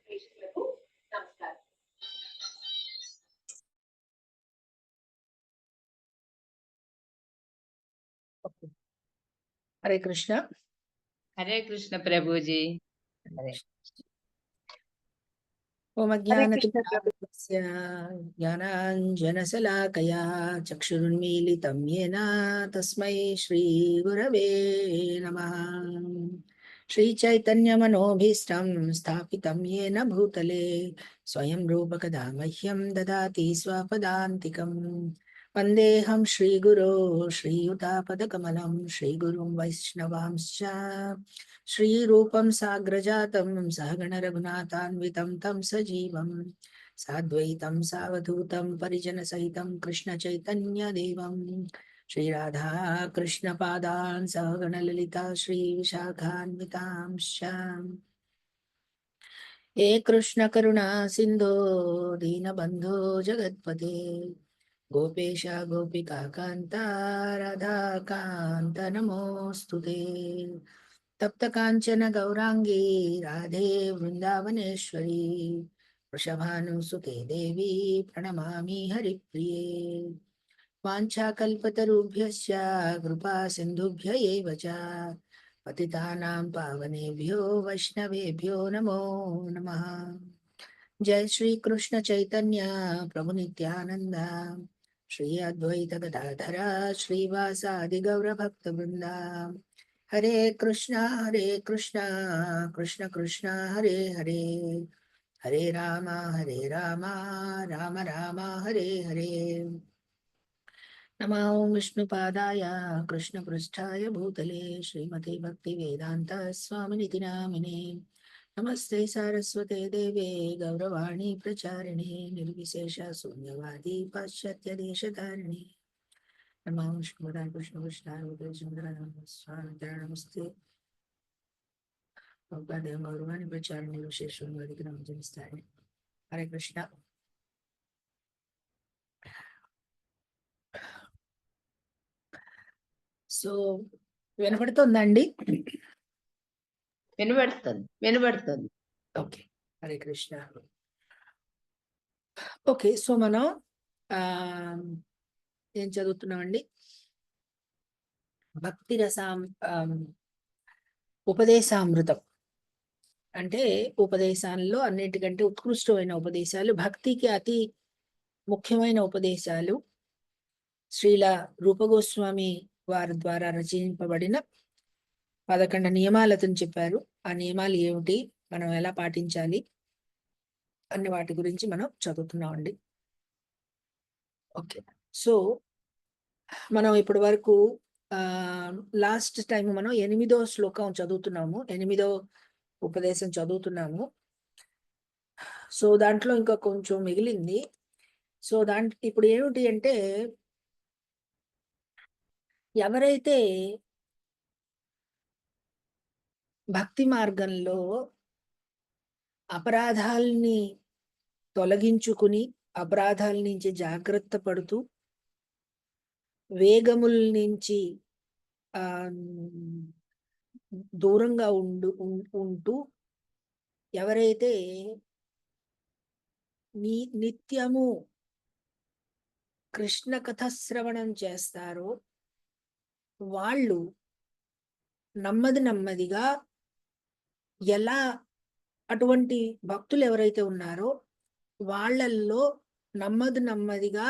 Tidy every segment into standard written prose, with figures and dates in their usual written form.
ప్రేక్షకులకు నమస్కారం. హరే కృష్ణ. హరే కృష్ణ ప్రభుజీ. ఓం అజ్ఞానతిమిరాన్ధస్య జ్ఞానాంజనశలాకయా చక్షురున్మీలితం యేన తస్మై శ్రీగురవే నమః. శ్రీచైతన్యమనోభీష్టం స్థాపితం యేన భూతలే స్వయం రూపకదా మహ్యం దదాతి స్వపదాంతికం. వందేహం శ్రీగురో శ్రీయుతాపదకమలం శ్రీగురుం వైష్ణవాంశ్చ శ్రీరూపం సాగ్రజాతం సహగణ రఘునాథాన్వితం తం సజీవం సాద్వైతం సావధూతం పరిజన సహితం కృష్ణ చైతన్య దేవం శ్రీరాధా కృష్ణ పాదాన్ సహగణ లలిత శ్రీ విశాఖాన్వితాంశ్చ. హే కృష్ణ కరుణా సింధో దీనబంధో జగత్పతే గోపేశ గోపికా కాంత రాధా కాంత నమోస్తుతే. తప్త కాంచన గౌరాంగీ రాధే వృందావనేశ్వరీ వృషభానుసుతే దేవి ప్రణమామి హరిప్రియే. వాంఛాకల్పతరుభ్యశ్చ కృపా సింధుభ్య ఏవ చ పతితానాం పావనేభ్యో వైష్ణవేభ్యో నమో నమః. జయ శ్రీ కృష్ణ చైతన్య ప్రభు నిత్యానంద శ్రీ అద్వైత గదాధర శ్రీవాసాది గౌర భక్త బృంద. హరే కృష్ణ కృష్ణ కృష్ణ హరే హరే హరే రామ రామ రామ హరే హరే. నమో విష్ణుపాదాయ కృష్ణ పృష్ఠాయ భూతలే శ్రీమతే భక్తి వేదాంత స్వామినితి నామినే. నమస్తే సారస్వతే దేవే గౌరవాణి ప్రచారిణే నిర్విశేష శూన్యవాది పాశ్చాత్య దేశధారిణి. నమో విష్ణుపదాయ కృష్ణ పృష్ఠాయ స్వామి నమస్తే గౌరవాణి ప్రచారిణి విశేష శూన్యవాదికి నమస్కారం. హరే కృష్ణ. సో వినపడుతుందండి? వినబడుతుంది. Okay, Hare Krishna. Okay, so మనం ఏం చదువుతున్నామండి? భక్తి ఉపదేశామృతం అంటే ఉపదేశాల్లో అన్నిటికంటే ఉత్కృష్టమైన ఉపదేశాలు, భక్తికి అతి ముఖ్యమైన ఉపదేశాలు శ్రీల రూపగోస్వామి వారి ద్వారా రచింపబడిన 11 నియమాలతో చెప్పారు. ఆ నియమాలు ఏమిటి, మనం ఎలా పాటించాలి అన్ని వాటి గురించి మనం చదువుతున్నామండి. ఓకే, సో మనం ఇప్పటి వరకు లాస్ట్ టైం మనం 8వ శ్లోకం చదువుతున్నాము, 8వ ఉపదేశం చదువుతున్నాము. సో దాంట్లో ఇంకా కొంచెం మిగిలింది. సో ఇప్పుడు ఏమిటి అంటే, ఎవరైతే భక్తి మార్గంలో అపరాధాలని తొలగించుకుని అపరాధాల నుంచి జాగ్రత్త పడుతూ వేగముల నుంచి దూరంగా ఉంటూ ఎవరైతే నిత్యము కృష్ణ కథ శ్రవణం చేస్తారో వాళ్ళు నెమ్మదిగా ఎలా, అటువంటి భక్తులు ఎవరైతే ఉన్నారో వాళ్ళల్లో నెమ్మదిగా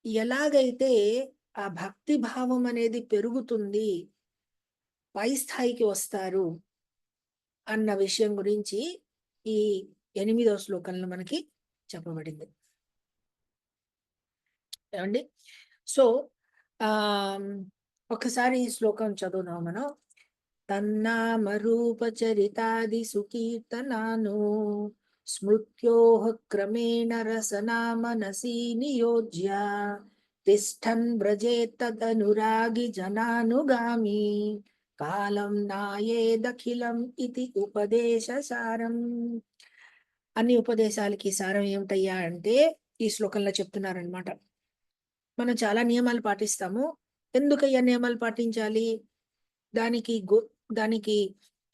ఎలాగైతే ఆ భక్తి భావం అనేది పెరుగుతుంది, పై స్థాయికి వస్తారు అన్న విషయం గురించి ఈ 8వ శ్లోకంలో మనకి చెప్పబడింది. ఏమండి? సో ఒకసారి ఈ శ్లోకం చదువుదాం మనం. తన్నామరూపచరితాది సుకీర్తనాను స్మృత్యోః క్రమేణ రసనామనసి నియోజ్య తిష్టన్ వ్రజేత్తదనురాగి జనానుగామి కాలం నాయేదఖిలం ఇది ఉపదేశసారం. అన్ని ఉపదేశాలకి సారం ఏమిటయ్యా అంటే ఈ శ్లోకంలో చెప్తున్నారనమాట. మనం చాలా నియమాలు పాటిస్తాము. ఎందుకయ్యా నియమాలు పాటించాలి? దానికి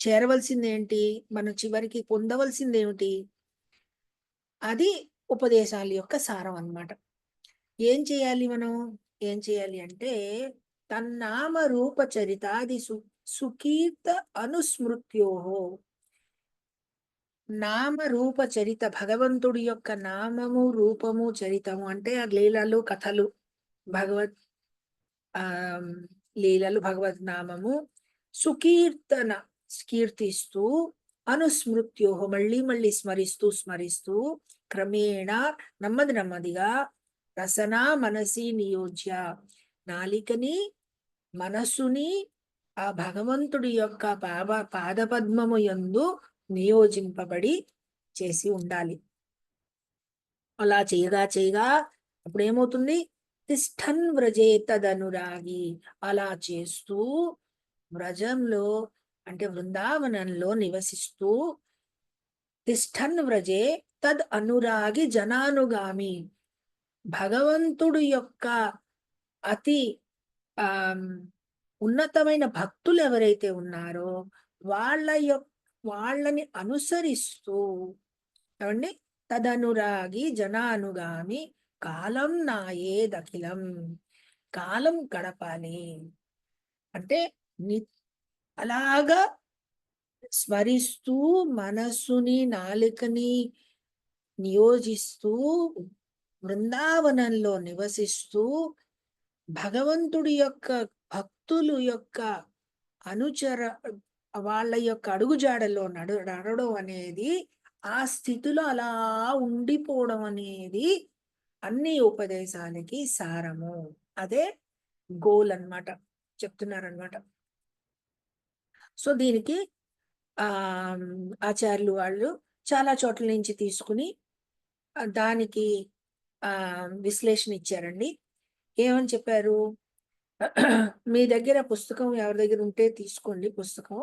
చేరవలసింది ఏంటి, మనం చివరికి పొందవలసింది ఏమిటి, అది ఉపదేశాల యొక్క సారం అన్నమాట. ఏం చేయాలి మనం, ఏం చేయాలి అంటే తన్నామ రూప చరితాది సుకీర్త అనుస్మృత్యోహో. నామ రూప చరిత, భగవంతుడి యొక్క నామము రూపము చరితము అంటే ఆ లీలలు కథలు, భగవత్ ఆ లీలలు, భగవద్ నామము సుకీర్తన, కీర్తిస్తూ, అనుస్మృత్యోహో మళ్ళీ మళ్ళీ స్మరిస్తూ స్మరిస్తూ, క్రమేణ నెమ్మది నెమ్మదిగా, రసనా మనసి నియోజ్య, నాలికని మనస్సుని ఆ భగవంతుడి యొక్క పాదపద్మము యందు నియోజింపబడి చేసి ఉండాలి. అలా చేయగా చేయగా అప్పుడు ఏమవుతుంది, తిష్టన్ వ్రజే తదనురాగి, అలా చేస్తూ వ్రజంలో అంటే బృందావనంలో నివసిస్తూ, తిష్టన్ వ్రజే తద్ అనురాగి జనానుగామి, భగవంతుడు యొక్క అతి ఆ ఉన్నతమైన భక్తులు ఎవరైతే ఉన్నారో వాళ్ళని అనుసరిస్తూ, ఏమండి, తదనురాగి జనానుగామి కాలం నాయేదఖిలం, కాలం గడపాలి అంటే అలాగా స్మరిస్తూ మనస్సుని నాలుకని నియోజిస్తూ బృందావనంలో నివసిస్తూ భగవంతుడి యొక్క భక్తులు యొక్క అనుచర వాళ్ళ యొక్క అడుగుజాడలో నడవడం అనేది, ఆ స్థితిలో అలా ఉండిపోవడం అనేది అన్ని ఉపదేశాలకి సారము. అదే గోల్ అన్నమాట, చెప్తున్నారనమాట. సో దీనికి ఆచార్యులు వాళ్ళు చాలా చోట్ల నుంచి తీసుకుని దానికి విశ్లేషణ ఇచ్చారండి. ఏమని చెప్పారు, మీ దగ్గర పుస్తకం ఎవరి దగ్గర ఉంటే తీసుకోండి పుస్తకం.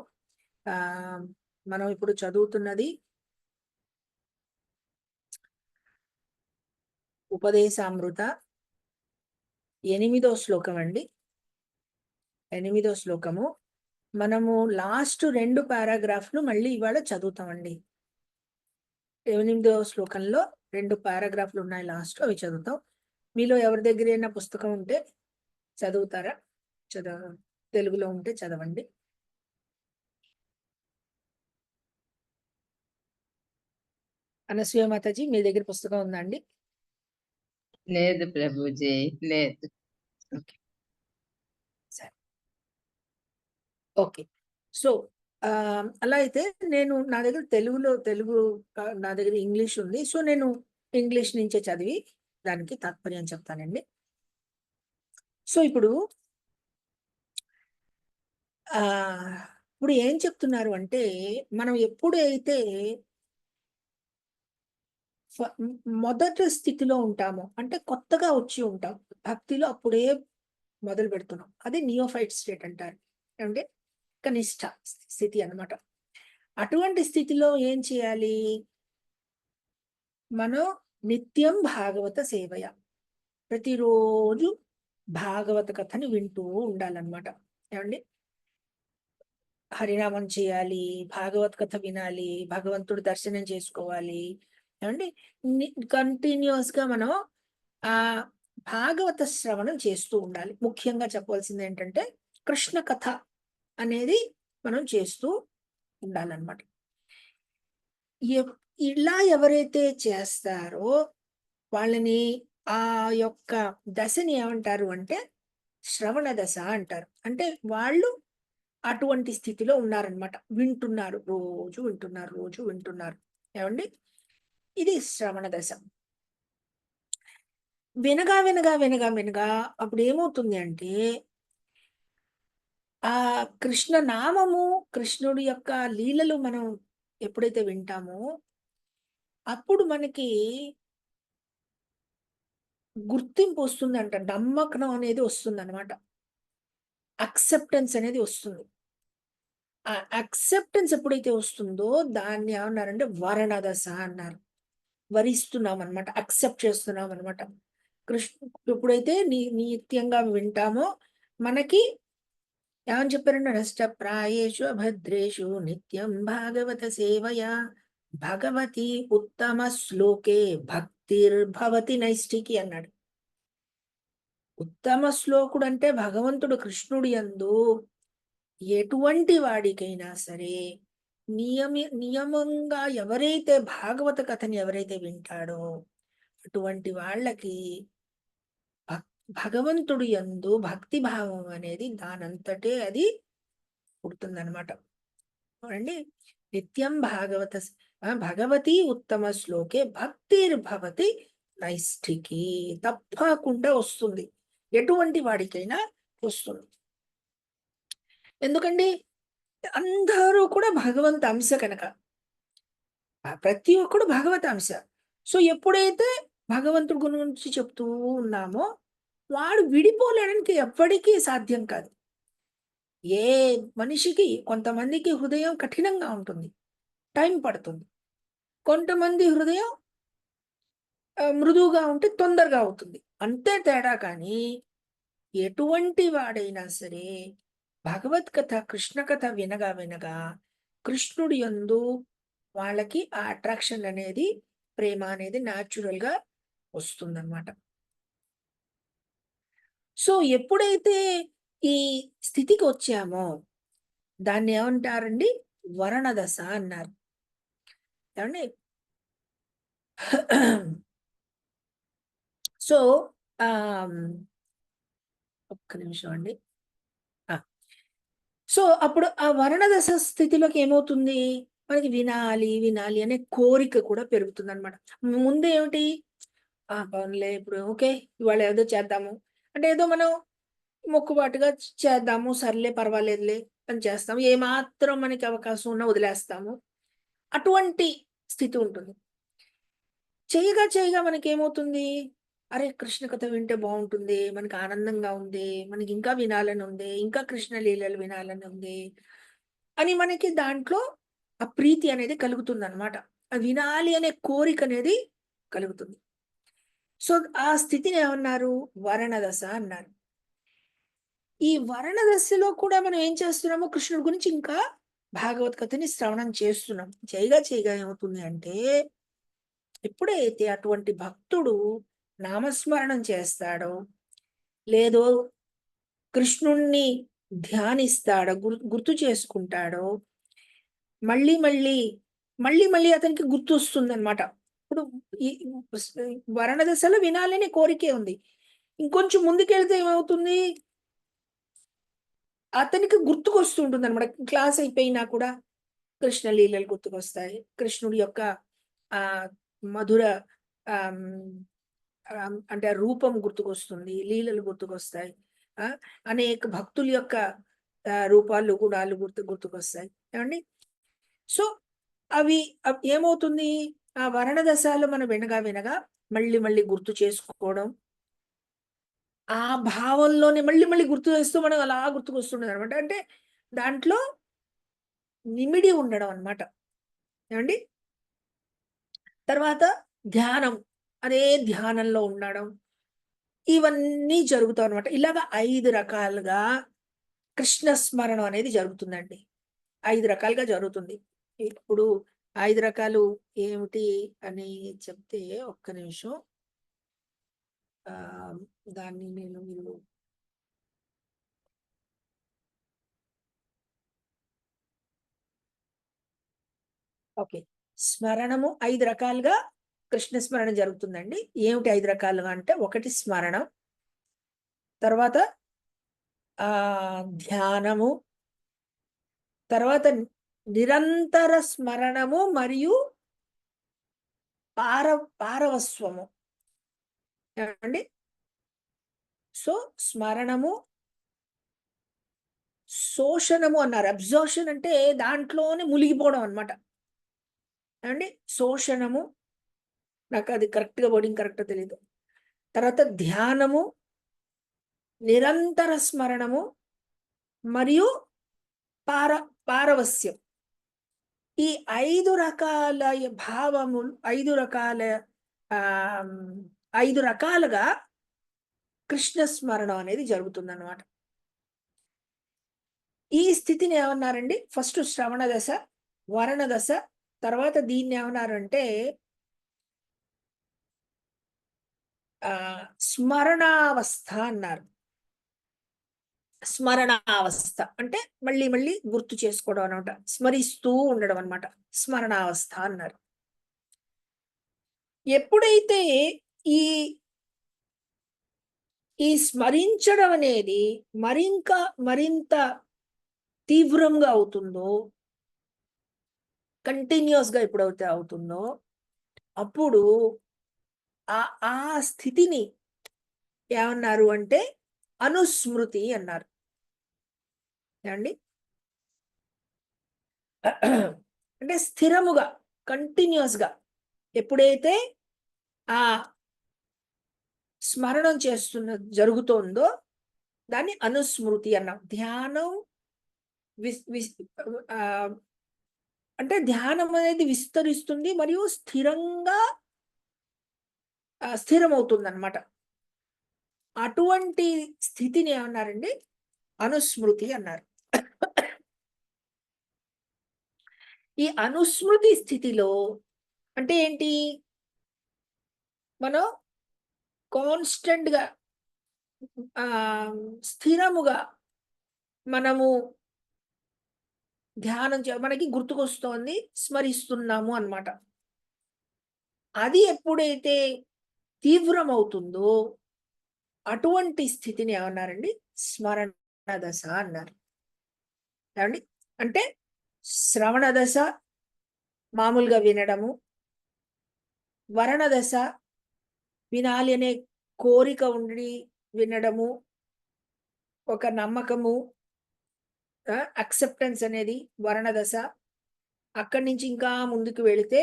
మనం ఇప్పుడు చదువుతున్నది ఉపదేశామృత 8వ శ్లోకం అండి. 8వ శ్లోకము మనము లాస్ట్ 2 పారాగ్రాఫ్లు మళ్ళీ ఇవాళ చదువుతామండి. 8వ శ్లోకంలో 2 పారాగ్రాఫ్లు ఉన్నాయి లాస్ట్, అవి చదువుతాం. మీలో ఎవరి దగ్గరైనా పుస్తకం ఉంటే చదువుతారా? తెలుగులో ఉంటే చదవండి. అనసూయ మాతాజీ, మీ దగ్గర పుస్తకం ఉందా అండి? లేదు ప్రభుజీ, లేదు. ఓకే, సరే, ఓకే. సో అలా అయితే నేను నా దగ్గర తెలుగు నా దగ్గర ఇంగ్లీష్ ఉంది. సో నేను ఇంగ్లీష్ నుంచే చదివి దానికి తాత్పర్యం చెప్తానండి. సో ఇప్పుడు ఇప్పుడు ఏం చెప్తున్నారు అంటే, మనం ఎప్పుడైతే మొదటి స్థితిలో ఉంటామో అంటే కొత్తగా వచ్చి ఉంటాం భక్తిలో, అప్పుడే మొదలు పెడుతున్నాం. అది నియోఫైట్ స్టేట్ అంటారు, అంటే కనిష్ట స్థితి అన్నమాట. అటువంటి స్థితిలో ఏం చేయాలి, మనం నిత్యం భాగవత సేవయ, ప్రతిరోజు భాగవత కథని వింటూ ఉండాలన్నమాట. ఏమండి, హరినామం చేయాలి, భాగవత్ కథ వినాలి, భగవంతుడు దర్శనం చేసుకోవాలి. ఏమండి, కంటిన్యూస్ గా మనం ఆ భాగవత శ్రవణం చేస్తూ ఉండాలి. ముఖ్యంగా చెప్పవలసింది ఏంటంటే కృష్ణ కథ అనేది మనం చేస్తూ ఉండాలన్నమాట. ఇలా ఎవరైతే చేస్తారో వాళ్ళని ఆ యొక్క దశని ఏమంటారు అంటే శ్రవణ దశ అంటారు. అంటే వాళ్ళు అటువంటి స్థితిలో ఉన్నారనమాట, వింటున్నారు, రోజు వింటున్నారు, రోజు వింటున్నారు. ఏమండి, ఇది శ్రవణ దశ. వినగా వినగా వినగా వినగా అప్పుడు ఏమవుతుంది అంటే ఆ కృష్ణ నామము, కృష్ణుడి యొక్క లీలలు మనం ఎప్పుడైతే వింటామో అప్పుడు గుర్తింపు వస్తుందంట, నమ్మకం అనేది వస్తుంది అనమాట, అక్సెప్టెన్స్ అనేది వస్తుంది. ఆ అక్సెప్టెన్స్ ఎప్పుడైతే వస్తుందో దాన్ని ఏమన్నారంటే వరణ దశ అన్నారు. వరిస్తున్నాం అనమాట, అక్సెప్ట్ చేస్తున్నాం అనమాట. ఎప్పుడైతే నిత్యంగా వింటామో మనకి ఏమని చెప్పారంటే నష్టప్రాయేషు అభద్రేషు నిత్యం భాగవత సేవయా భగవతి ఉత్తమ శ్లోకే భక్తిర్భవతి నైష్ఠికి అన్నాడు. ఉత్తమ శ్లోకుడు అంటే భగవంతుడు కృష్ణుడు యందు ఎటువంటి వాడికైనా సరే నియమంగా ఎవరైతే భాగవత కథని ఎవరైతే వింటాడో అటువంటి వాళ్ళకి భగవంతుడు యందు భక్తి భావం అనేది దానంతటే అది పుడుతుందన్నమాట. చూడండి, నిత్యం భగవతి ఉత్తమ శ్లోకే భక్తిర్భవతి నైష్ఠికి, తప్పకుండా వస్తుంది, ఎటువంటి వాడికైనా వస్తుంది. ఎందుకండి అందరూ కూడా భగవంత అంశ కనుక, ప్రతి ఒక్కడు భగవత అంశ. సో ఎప్పుడైతే భగవంతుడి గురించి చెప్తూ ఉన్నామో వాడు విడిపోలేడానికి ఎప్పటికీ సాధ్యం కాదు. ఏ మనిషికి, కొంతమందికి హృదయం కఠినంగా ఉంటుంది, టైం పడుతుంది. కొంతమంది హృదయం మృదువుగా ఉంటే తొందరగా అవుతుంది, అంతే తేడా. కానీ ఎటువంటి వాడైనా సరే భగవత్ కథ, కృష్ణ కథ వినగా వినగా కృష్ణుడి యందు వాళ్ళకి ఆ అట్రాక్షన్ అనేది, ప్రేమ అనేది న్యాచురల్ గా వస్తుందన్నమాట. సో ఎప్పుడైతే ఈ స్థితికి వచ్చామో దాన్ని ఏమంటారండి? వరణదశ అన్నారు. ఏమండి? సో ఒక్క నిమిషం అండి. సో అప్పుడు ఆ వర్ణదశ స్థితిలోకి ఏమవుతుంది, మనకి వినాలి వినాలి అనే కోరిక కూడా పెరుగుతుంది అనమాట. ముందు ఏమిటి, పనులే ఇప్పుడు ఓకే ఇవాళ ఏదో చేద్దాము అంటే ఏదో మనం మొక్కుబాటుగా చేద్దాము, సర్లే పర్వాలేదులే అని చేస్తాము, ఏమాత్రం మనకి అవకాశం ఉన్నా వదిలేస్తాము, అటువంటి స్థితి ఉంటుంది. చేయగా చేయగా మనకి ఏమవుతుంది, అరే కృష్ణ కథ వింటే బాగుంటుంది, మనకి ఆనందంగా ఉంది, మనకి ఇంకా వినాలని ఉంది, ఇంకా కృష్ణ లీలలు వినాలని ఉంది అని మనకి దాంట్లో ఆ ప్రీతి అనేది కలుగుతుంది అనమాట. ఆ వినాలి అనే కోరిక అనేది కలుగుతుంది. సో ఆ స్థితిని ఏమన్నారు? వర్ణదశ అన్నారు. ఈ వర్ణదశలో కూడా మనం ఏం చేస్తున్నాము, కృష్ణుడి గురించి ఇంకా భాగవత్ కథని శ్రవణం చేస్తున్నాం. చేయగా చేయగా ఏమవుతుంది అంటే, ఎప్పుడైతే అటువంటి భక్తుడు నామస్మరణం చేస్తాడో, లేదో కృష్ణుణ్ణి ధ్యానిస్తాడో, గుర్తు చేసుకుంటాడో, మళ్ళీ మళ్ళీ మళ్ళీ మళ్ళీ అతనికి గుర్తు వస్తుంది అనమాట. ఇప్పుడు ఈ వర్ణ దశలో వినాలనే కోరికే ఉంది. ఇంకొంచెం ముందుకెళ్తే ఏమవుతుంది, అతనికి గుర్తుకొస్తుంటుంది అనమాట. క్లాస్ అయిపోయినా కూడా కృష్ణ లీలలు గుర్తుకొస్తాయి, కృష్ణుడి యొక్క ఆ మధుర అంటే రూపం గుర్తుకొస్తుంది, లీలలు గుర్తుకొస్తాయి, అనేక భక్తుల యొక్క రూపాలు గుణాలు గుర్తుకొస్తాయి. ఏమండి? సో అవి ఏమవుతుంది, ఆ వర్ణ దశలో మనం వినగా వినగా మళ్ళీ మళ్ళీ గుర్తు చేసుకోవడం, ఆ భావంలోనే మళ్ళీ మళ్ళీ గుర్తు చేస్తూ మనం అలా గుర్తుకొస్తుండదు అనమాట. అంటే దాంట్లో నిమిడి ఉండడం అనమాట. ఏమండి? తర్వాత ధ్యానం, అదే ధ్యానంలో ఉండడం, ఇవన్నీ జరుగుతాయి అనమాట. ఇలాగ 5 రకాలుగా కృష్ణ స్మరణం అనేది జరుగుతుందండి. 5 రకాలుగా జరుగుతుంది. ఇప్పుడు 5 రకాలు ఏమిటి అని చెప్తే ఒక్క నిమిషం. దాన్ని మీరు ఓకే. స్మరణము 5 రకాలుగా కృష్ణ స్మరణ జరుగుతుందండి. ఏమిటి 5 రకాలుగా అంటే, ఒకటి స్మరణం, తర్వాత ధ్యానము, తర్వాత నిరంతర స్మరణము మరియు పారవస్వము. ఏమండి? సో స్మరణము, శోషణము అన్నారు. అబ్జర్షన్ అంటే దాంట్లోనే మునిగిపోవడం అనమాట. ఏమండి? శోషణము, నాకు అది కరెక్ట్గా వర్డింగ్ కరెక్ట్ తెలియదు. తర్వాత ధ్యానము, నిరంతర స్మరణము మరియు పారవస్యం. ఈ 5 రకాల భావములు, 5 రకాల 5 రకాలుగా కృష్ణ స్మరణం అనేది జరుగుతుందన్నమాట. ఈ స్థితిని ఏమన్నారండి? ఫస్ట్ శ్రవణ దశ, వరణ దశ, తర్వాత దీన్ని ఏమన్నారంటే స్మరణావస్థ అన్నారు. స్మరణావస్థ అంటే మళ్ళీ మళ్ళీ గుర్తు చేసుకోవడం అనమాట, స్మరిస్తూ ఉండడం అనమాట, స్మరణావస్థ అన్నారు. ఎప్పుడైతే ఈ ఈ స్మరించడం అనేది మరింత తీవ్రంగా అవుతుందో, కంటిన్యూస్ గా ఎప్పుడైతే అవుతుందో, అప్పుడు ఆ ఆ స్థితిని ఏమన్నారు అంటే అనుస్మృతి అన్నారు. ఏమండి? అంటే స్థిరముగా, కంటిన్యూస్ గా ఎప్పుడైతే ఆ స్మరణం జరుగుతోందో దాన్ని అనుస్మృతి అన్నాం. ధ్యానం అంటే ధ్యానం అనేది విస్తరిస్తుంది మరియు స్థిరమవుతుంది అనమాట. అటువంటి స్థితిని ఏమన్నారండి? అనుస్మృతి అన్నారు. ఈ అనుస్మృతి స్థితిలో అంటే ఏంటి? మనం కాన్స్టెంట్ గా స్థిరముగా మనము ధ్యానం మనకి గుర్తుకొస్తోంది, స్మరిస్తున్నాము అన్నమాట. అది ఎప్పుడైతే తీవ్రమవుతుందో అటువంటి స్థితిని ఏమన్నారండి? స్మరణ దశ అన్నారు. ఏమండి? అంటే శ్రవణ దశ మామూలుగా వినడము, వరణ దశ వినాలి అనే కోరిక ఉండి వినడము, ఒక నమ్మకము, అక్సెప్టెన్స్ అనేది వరణ దశ. అక్కడి నుంచి ఇంకా ముందుకు వెళితే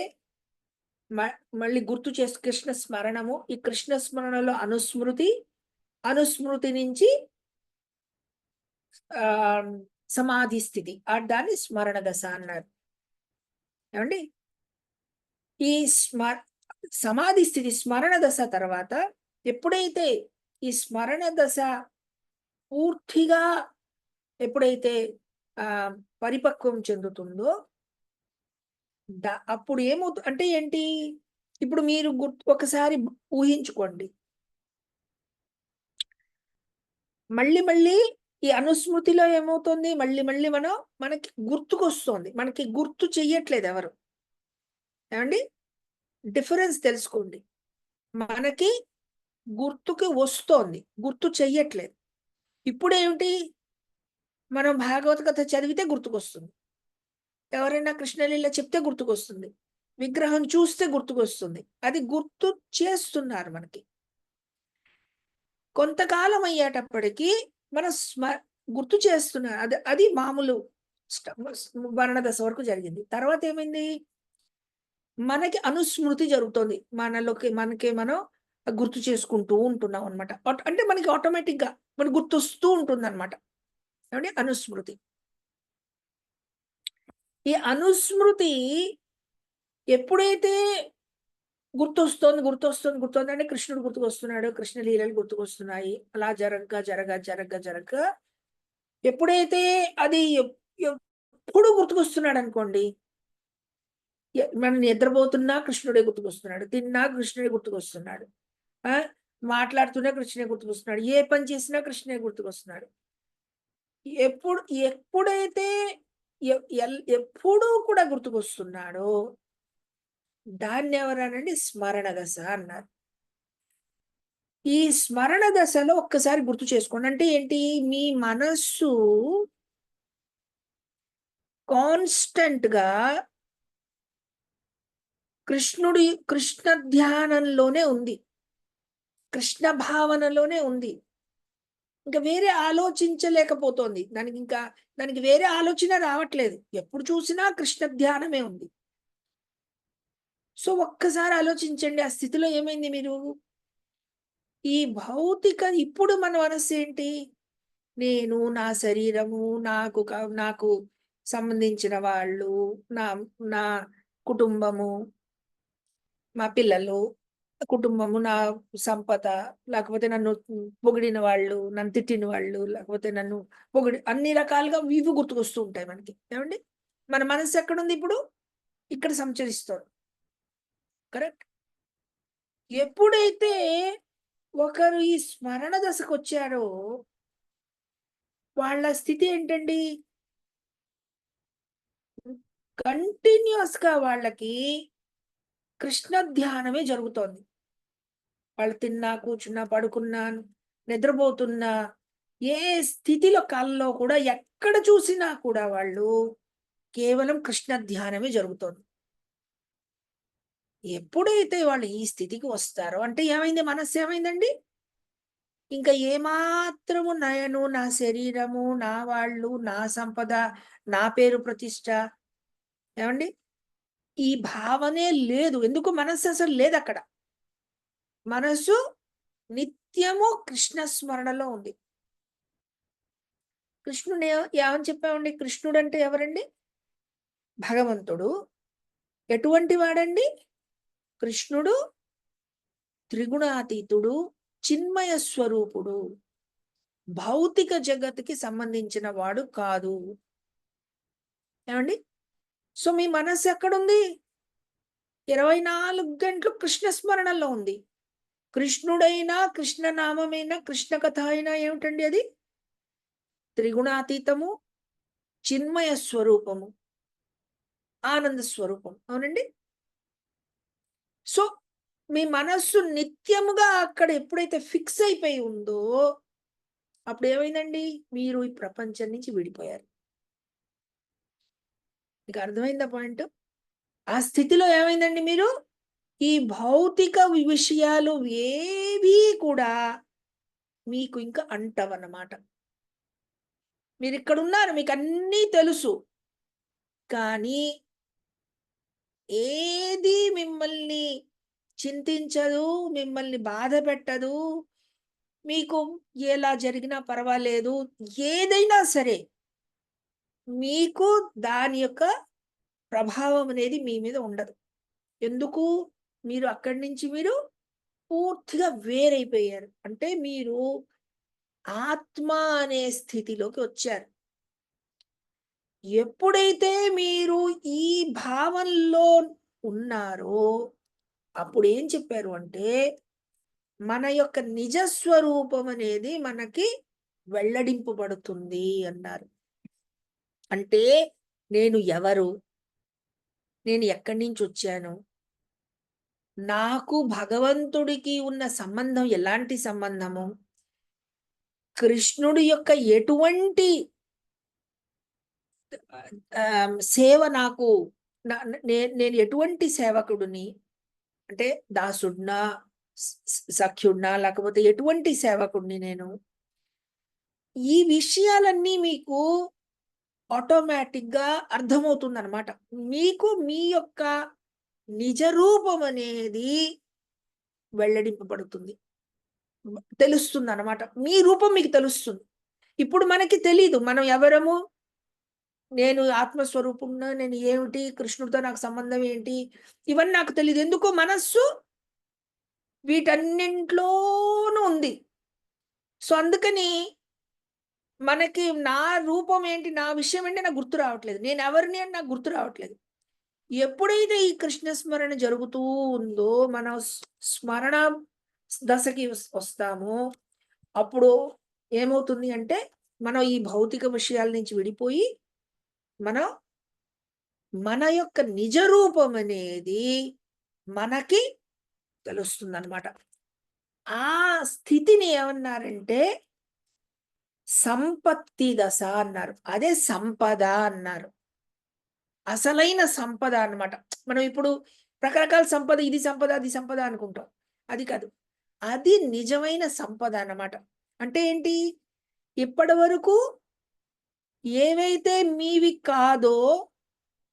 మళ్ళీ గుర్తు చేసి కృష్ణ స్మరణము, ఈ కృష్ణ స్మరణలో అనుస్మృతి, అనుస్మృతి నుంచి ఆ సమాధి స్థితి, దాన్ని స్మరణ దశ అన్నారు. ఏమండి? ఈ సమాధి స్థితి, స్మరణ దశ తర్వాత ఎప్పుడైతే ఈ స్మరణ దశ పూర్తిగా ఎప్పుడైతే పరిపక్వం చెందుతుందో అప్పుడు ఏమవుతుంది అంటే ఏంటి? ఇప్పుడు మీరు ఒకసారి ఊహించుకోండి, మళ్ళీ మళ్ళీ ఈ అనుస్మృతిలో ఏమవుతుంది? మళ్ళీ మళ్ళీ మనకి గుర్తుకొస్తుంది, మనకి గుర్తు చెయ్యట్లేదు ఎవరు. ఏమండి? డిఫరెన్స్ తెలుసుకోండి. మనకి గుర్తుకి వస్తోంది, గుర్తు చెయ్యట్లేదు. ఇప్పుడు ఏమిటి? మనం భాగవత కథ చదివితే గుర్తుకొస్తుంది, ఎవరైనా కృష్ణలీల చెప్తే గుర్తుకొస్తుంది, విగ్రహం చూస్తే గుర్తుకొస్తుంది. అది గుర్తు చేస్తున్నారు మనకి. కొంతకాలం అయ్యేటప్పటికీ మన గుర్తు చేస్తున్నారు. అది మామూలు వర్ణ దశ వరకు జరిగింది. తర్వాత ఏమైంది? మనకి అనుస్మృతి జరుగుతుంది, మనకి మనం గుర్తు చేసుకుంటూ ఉంటున్నాం అనమాట. అంటే మనకి ఆటోమేటిక్ గా మనకు గుర్తొస్తూ ఉంటుంది అనమాట. ఏమంటే అనుస్మృతి. ఈ అనుస్మృతి ఎప్పుడైతే గుర్తొస్తుంది అంటే కృష్ణుడు గుర్తుకొస్తున్నాడు, కృష్ణ లీలలు గుర్తుకొస్తున్నాయి, అలా జరగ ఎప్పుడైతే అది ఎప్పుడు గుర్తుకొస్తున్నాడు అనుకోండి, మనం నిద్రపోతున్నా కృష్ణుడే గుర్తుకొస్తున్నాడు, తిన్నా కృష్ణుడే గుర్తుకొస్తున్నాడు, మాట్లాడుతున్నా కృష్ణుడే గుర్తుకొస్తున్నాడు, ఏ పని చేసినా కృష్ణుడే గుర్తుకొస్తున్నాడు. ఎప్పుడైతే ఎప్పుడూ కూడా గుర్తుకొస్తున్నాడో దాన్ని ఎవరనండి? స్మరణ దశ అన్నారు. ఈ స్మరణ దశలో ఒక్కసారి గుర్తు చేసుకోండి. అంటే ఏంటి? మీ మనస్సు కాన్స్టెంట్ గా కృష్ణ ధ్యానంలోనే ఉంది, కృష్ణ భావనలోనే ఉంది. ఇంకా వేరే ఆలోచించలేకపోతోంది, దానికి వేరే ఆలోచన రావట్లేదు. ఎప్పుడు చూసినా కృష్ణ ధ్యానమే ఉంది. సో ఒక్కసారి ఆలోచించండి, ఆ స్థితిలో ఏమైంది మీరు? ఈ ఇప్పుడు మన మనస్సు ఏంటి? నేను, నా శరీరము, నాకు సంబంధించిన వాళ్ళు, నా కుటుంబము, మా పిల్లలు, కుటుంబము, నా సంపద, లేకపోతే నన్ను పొగిడిన వాళ్ళు, నన్ను తిట్టిన వాళ్ళు, లేకపోతే నన్ను అన్ని రకాలుగా ఇవి గుర్తుకొస్తూ ఉంటాయి మనకి. ఏమండి? మన మనసు ఎక్కడుంది ఇప్పుడు? ఇక్కడ సంచరిస్తోంది. కరెక్ట్? ఎప్పుడైతే ఒకరు ఈ స్మరణ దశకొచ్చారో వాళ్ళ స్థితి ఏంటండి? కంటిన్యూయస్‌గా వాళ్ళకి కృష్ణ ధ్యానమే జరుగుతోంది. వాళ్ళు తిన్నా, కూర్చున్నా, పడుకున్నా, నిద్రపోతున్నా, ఏ స్థితిలో కల్లో కూడా ఎక్కడ చూసినా కూడా వాళ్ళు కేవలం కృష్ణ ధ్యానమే జరుగుతోంది. ఎప్పుడైతే వాళ్ళు ఈ స్థితికి వస్తారో అంటే ఏమైంది? మనస్సు ఏమైందండి? ఇంకా ఏమాత్రము నేను, నా శరీరము, నా వాళ్ళు, నా సంపద, నా పేరు ప్రతిష్ట, ఏవండి? ఈ భావనే లేదు. ఎందుకు? మనస్సు అసలు లేదక్కడ. మనసు నిత్యము కృష్ణ స్మరణలో ఉంది. కృష్ణుడు ఏమని చెప్పామండి? కృష్ణుడంటే ఎవరండి? భగవంతుడు. ఎటువంటి వాడండి? కృష్ణుడు త్రిగుణాతీతుడు, చిన్మయ స్వరూపుడు. భౌతిక జగత్తుకి సంబంధించిన వాడు కాదు. ఏమండి? సో మీ మనస్సు ఎక్కడుంది? 24 గంటలు కృష్ణ స్మరణలో ఉంది. కృష్ణుడైనా, కృష్ణనామమైనా, కృష్ణ కథ అయినా ఏమిటండి అది? త్రిగుణాతీతము, చిన్మయ స్వరూపము, ఆనంద స్వరూపం. అవునండి? సో మీ మనస్సు నిత్యముగా అక్కడ ఎప్పుడైతే ఫిక్స్ అయిపోయి ఉందో అప్పుడు ఏమైందండి? మీరు ఈ ప్రపంచం నుంచి విడిపోయారు. మీకు అర్థమైందా పాయింట్? ఆ స్థితిలో ఏమైందండి మీరు? ఈ భౌతిక విషయాలు ఏవీ కూడా మీకు ఇంకా అంటవన్నమాట. మీరిక్కడున్నారు, మీకన్నీ తెలుసు. కానీ ఏది మిమ్మల్ని చింతించదు, మిమ్మల్ని బాధ పెట్టదు. మీకు ఎలా జరిగినా పర్వాలేదు. ఏదైనా సరే మీకు దాని యొక్క ప్రభావం అనేది మీ మీద ఉండదు. ఎందుకు? మీరు అక్కడి నుంచి మీరు పూర్తిగా వేరైపోయారు. అంటే మీరు ఆత్మ అనే స్థితిలోకి వచ్చారు. ఎప్పుడైతే మీరు ఈ భావనలో ఉన్నారో అప్పుడేం చెప్పారు అంటే, మన యొక్క నిజ స్వరూపం అనేది మనకి వెల్లడింపబడుతుంది అన్నారు. అంటే నేను ఎవరు? నేను ఎక్కడి నుంచొచ్చాను? నాకు భగవంతుడికి ఉన్న సంబంధం ఎలాంటి సంబంధము? కృష్ణుడి యొక్క ఎటువంటి సేవ నాకు నేను ఎటువంటి సేవకుడిని? అంటే దాసుడినా? సఖ్యుడినా? లేకపోతే ఎటువంటి సేవకుడిని నేను? ఈ విషయాలన్నీ మీకు ఆటోమేటిక్‌గా అర్థమవుతుందనమాట. మీకు మీ యొక్క నిజ రూపం అనేది వెల్లడింపబడుతుంది. తెలుస్తుందనమాట. మీ రూపం మీకు తెలుస్తుంది. ఇప్పుడు మనకి తెలీదు. మనం ఎవరము? నేను ఆత్మస్వరూపుడినా? నేను ఏమిటి? కృష్ణుడితో నాకు సంబంధం ఏంటి? ఇవన్నీ నాకు తెలీదు. ఎందుకు? మనస్సు వీటన్నింట్లోనూ ఉంది. సో, అందుకని మనకి నా రూపం ఏంటి? నా విషయం ఏంటి? నాకు గుర్తు రావట్లేదు. నేనెవరిని అని నాకు గుర్తు రావట్లేదు. ఎప్పుడైతే ఈ కృష్ణ స్మరణ జరుగుతూ ఉందో, మనం స్మరణ దశకి వస్తామో, అప్పుడు ఏమవుతుంది అంటే, మనం ఈ భౌతిక విషయాల నుంచి విడిపోయి, మనం మన యొక్క నిజ రూపం అనేది మనకి తెలుస్తుందనమాట. ఆ స్థితిని ఏమన్నారంటే, సంపత్తి దశ అన్నారు. అదే సంపద అన్నారు. అసలైన సంపద అన్నమాట. మనం ఇప్పుడు రకరకాల సంపద, ఇది సంపద, అది సంపద అనుకుంటాం. అది కాదు. అది నిజమైన సంపద అన్నమాట. అంటే ఏంటి? ఇప్పటివరకు ఏవైతే మీవి కాదో,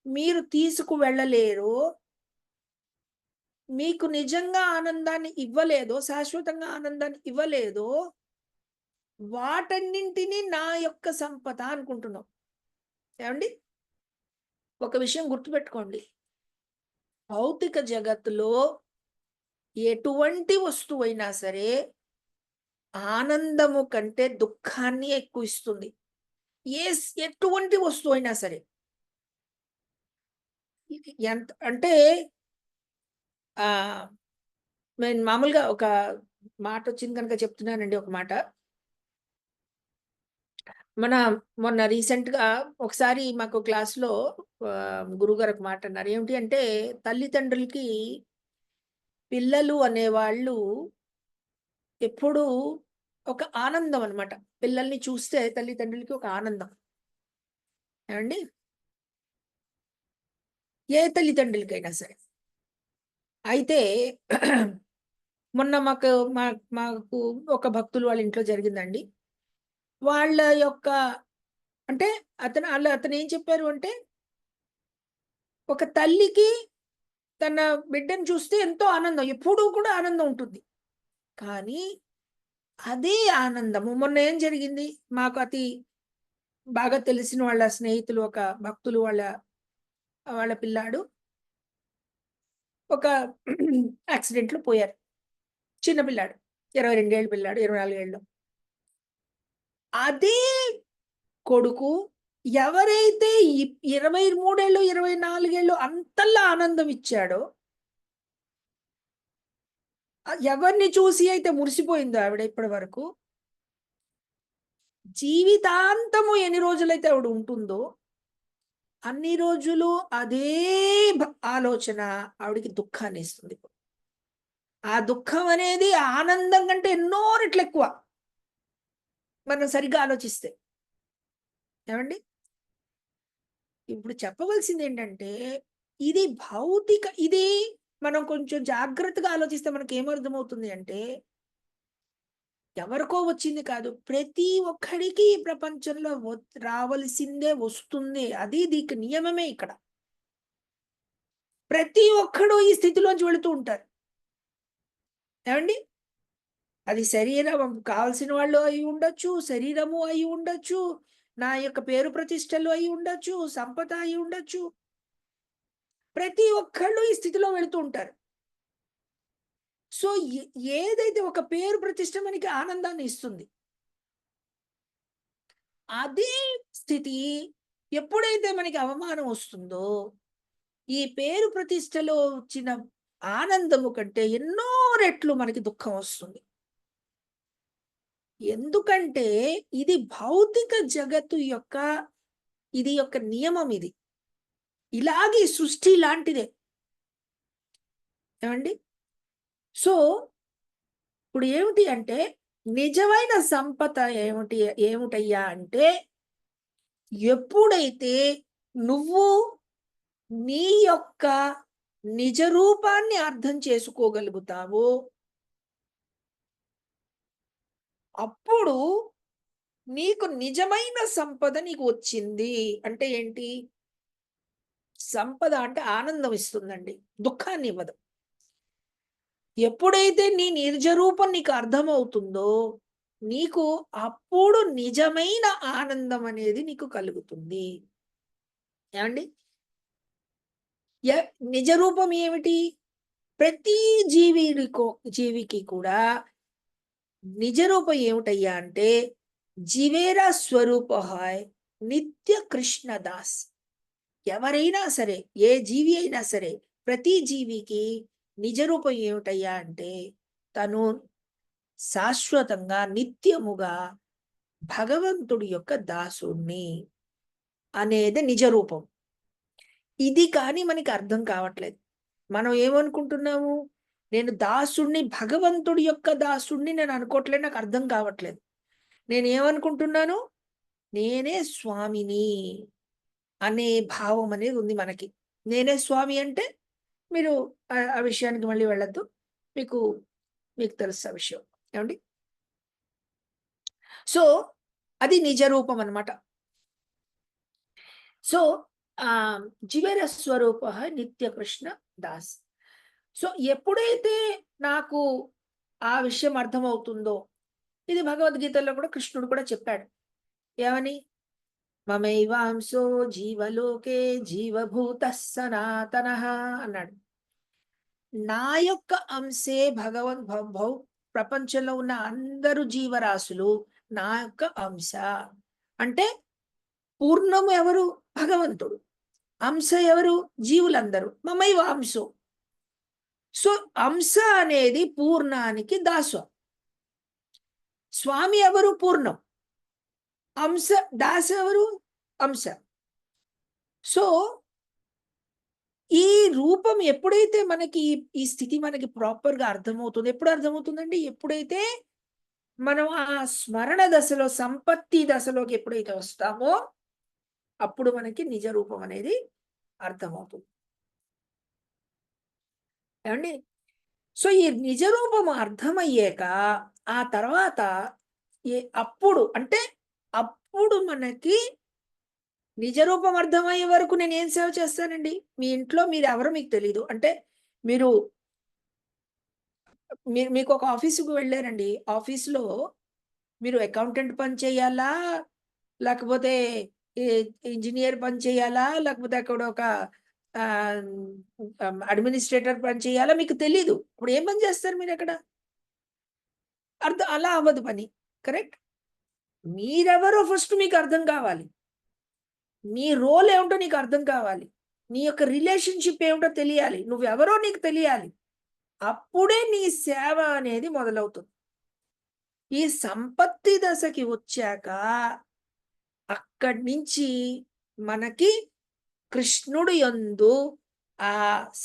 మీరు తీసుకువెళ్ళలేరో, మీకు నిజంగా ఆనందాన్ని ఇవ్వలేదో, శాశ్వతంగా ఆనందాన్ని ఇవ్వలేదో, వాటన్నింటిని నా యొక్క సంపద అనుకుంటున్నాం. ఏవండి? ఒక విషయం గుర్తుపెట్టుకోండి. భౌతిక జగత్తులో ఎటువంటి వస్తువైనా సరే ఆనందము కంటే దుఃఖాన్ని ఎక్కువ ఇస్తుంది. ఎటువంటి వస్తువైనా సరే. ఎంత అంటే ఆహ్, నేను మామూలుగా ఒక మాటొచ్చింది కనుక చెప్తున్నానండి ఒక మాట. మన మొన్న రీసెంట్‌గా ఒకసారి మాకు క్లాస్‌లో గురువుగారు ఒక మాట అన్నారు. ఏమిటి అంటే తల్లిదండ్రులకి పిల్లలు అనేవాళ్ళు ఎప్పుడూ ఒక ఆనందం అన్నమాట. పిల్లల్ని చూస్తే తల్లిదండ్రులకి ఒక ఆనందం. ఏవండీ? ఏ తల్లిదండ్రులకైనా సరే. అయితే మొన్న మాకు ఒక భక్తులు వాళ్ళ ఇంట్లో జరిగిందండి. వాళ్ళ యొక్క అంటే అతనేం చెప్పారు అంటే, ఒక తల్లికి తన బిడ్డని చూస్తే ఎంతో ఆనందం. ఎప్పుడూ కూడా ఆనందం ఉంటుంది. కానీ అదే ఆనందము మొన్న ఏం జరిగింది? మాకు అతి బాగా తెలిసిన వాళ్ళ స్నేహితులు ఒక భక్తులు వాళ్ళ వాళ్ళ పిల్లాడు ఒక యాక్సిడెంట్‌లో పోయారు. చిన్న పిల్లాడు. 22 ఏళ్ల పిల్లాడు, 24 ఏళ్ళు. అదే కొడుకు ఎవరైతే 23 ఏళ్ళు, 24 ఏళ్ళు అంతలా ఆనందం ఇచ్చాడో, ఎవరిని చూసి అయితే మురిసిపోయిందో ఆవిడ ఇప్పటి వరకు, జీవితాంతము ఎన్ని రోజులైతే ఆవిడ ఉంటుందో, అన్ని రోజులు అదే ఆలోచన ఆవిడకి దుఃఖాన్నిస్తుంది. ఆ దుఃఖం అనేది ఆనందం కంటే ఎన్నో రెట్లెక్కువ. మనం సరిగ్గా ఆలోచిస్తే. ఏవండీ? ఇప్పుడు చెప్పవలసిందేంటంటే, ఇది మనం కొంచెం జాగ్రత్తగా ఆలోచిస్తే మనకేమర్థమవుతుంది అంటే, ఎవరికో వచ్చింది కాదు. ప్రతి ఒక్కడికి ఈ ప్రపంచంలో రావలసిందే వస్తుంది. అది దీనికి నియమమే ఇక్కడ. ప్రతి ఒక్కడు ఈ స్థితిలోంచి వెళుతూ ఉంటారు. ఏవండీ? అది శరీరం కావాల్సిన వాళ్ళు అయి ఉండొచ్చు, శరీరము అయి ఉండొచ్చు, నా యొక్క పేరు ప్రతిష్టలు అయి ఉండొచ్చు, సంపద అయి ఉండొచ్చు. ప్రతి ఒక్కళ్ళు ఈ స్థితిలో వెళుతూ ఉంటారు. సో, ఏదైతే ఒక పేరు ప్రతిష్ట మనకి ఆనందాన్ని ఇస్తుంది. అదే స్థితి ఎప్పుడైతే మనకి అవమానం వస్తుందో, ఈ పేరు ప్రతిష్టలో వచ్చిన ఆనందము కంటే ఎన్నో రెట్లు మనకి దుఃఖం వస్తుంది. ఎందుకంటే ఇది భౌతిక జగత్తు యొక్క నియమం ఇది. ఇలాగే సృష్టి లాంటిదే. ఏవండీ? సో, ఇప్పుడు ఏమిటి అంటే నిజమైన సంపద ఏమిటయ్యా అంటే, ఎప్పుడైతే నువ్వు నీ యొక్క నిజ రూపాన్ని అర్థం చేసుకోగలుగుతావో, అప్పుడు నీకు నిజమైన సంపద నీకు వచ్చింది. అంటే ఏంటి? సంపద అంటే ఆనందం ఇస్తుందండి. దుఃఖాన్నివ్వదు. ఎప్పుడైతే నీ నిజ రూపం నీకు అర్థమవుతుందో, నీకు అప్పుడు నిజమైన ఆనందం అనేది నీకు కలుగుతుంది. ఏవండీ? య నిజ రూపం ఏమిటి? ప్రతి జీవికి కూడా నిజ రూపం ఏమిటయ్యా అంటే, జీవేరా స్వరూప హాయ్ నిత్య కృష్ణ దాస్. ఎవరైనా సరే, ఏ జీవి అయినా సరే, ప్రతి జీవికి నిజ రూపం ఏమిటయ్యా అంటే, తను శాశ్వతంగా, నిత్యముగా భగవంతుడి యొక్క దాసుడిని అనేది నిజ రూపం. ఇది కానీ మనకి అర్థం కావట్లేదు. మనం ఏమనుకుంటున్నాము? నేను దాసుడిని, భగవంతుడి యొక్క దాసుడిని నేను అనుకోవట్లేదు. నాకు అర్థం కావట్లేదు. నేనేమనుకుంటున్నాను? నేనే స్వామిని అనే భావం అనేది ఉంది మనకి. నేనే స్వామి అంటే మీరు ఆ విషయానికి మళ్ళీ వెళ్ళొద్దు. మీకు మీకు తెలుసు ఆ విషయం. ఏవండీ? సో, అది నిజ రూపం అన్నమాట. సో, జీవేర స్వరూపః నిత్య కృష్ణ దాస్. సో, ఎప్పుడైతే నాకు ఆ విషయం అర్థమవుతుందో, ఇది భగవద్గీతలో కూడా కృష్ణుడు కూడా చెప్పాడు. ఏమని? మమైవాంసో జీవలోకే జీవభూతః సనాతనః అన్నాడు. నా యొక్క అంశే ప్రపంచంలో ఉన్న అందరు జీవరాశులు నా యొక్క అంశ. అంటే పూర్ణము ఎవరు? భగవంతుడు. అంశ ఎవరు? జీవులందరూ. మమైవ అంశో. సో అంశ అనేది పూర్ణానికి దాసం. స్వామి ఎవరు? పూర్ణం. అంశ దాస ఎవరు? అంశ. సో ఈ రూపం ఎప్పుడైతే మనకి ఈ స్థితి మనకి ప్రాపర్గా అర్థమవుతుంది, ఎప్పుడు అర్థమవుతుందండి? ఎప్పుడైతే మనం ఆ స్మరణ దశలో, సంపత్తి దశలోకి ఎప్పుడైతే వస్తామో అప్పుడు మనకి నిజ రూపం అనేది అర్థమవుతుంది. ఏమండి? సో ఈ నిజ రూపం అర్థమయ్యాక ఆ తర్వాత అప్పుడు మనకి నిజ రూపం అర్థమయ్యే వరకు నేను ఏం సేవ చేస్తానండి? మీ ఇంట్లో మీరు ఎవరో మీకు తెలీదు. అంటే మీరు మీకు ఒక ఆఫీసుకు వెళ్ళారండి. ఆఫీస్‌లో మీరు అకౌంటెంట్ పని చేయాలా? లేకపోతే ఈ ఇంజినీర్ పని చేయాలా? లేకపోతే అక్కడ ఒక అడ్మినిస్ట్రేటర్ పని చేయాలా? మీకు తెలీదు. ఇప్పుడు ఏం పని చేస్తారు మీరక్కడ? అలా అవ్వదు పని. కరెక్ట్? మీరెవరో ఫస్ట్ మీకు అర్థం కావాలి. నీ రోల్ ఏమిటో నీకు అర్థం కావాలి. నీ యొక్క రిలేషన్‌షిప్ ఏమిటో తెలియాలి. నువ్వెవరో నీకు తెలియాలి. అప్పుడే నీ సేవ అనేది మొదలవుతుంది. ఈ సంపత్తి దశకి వచ్చాక అక్కడి నుంచి మనకి కృష్ణుడు యందు ఆ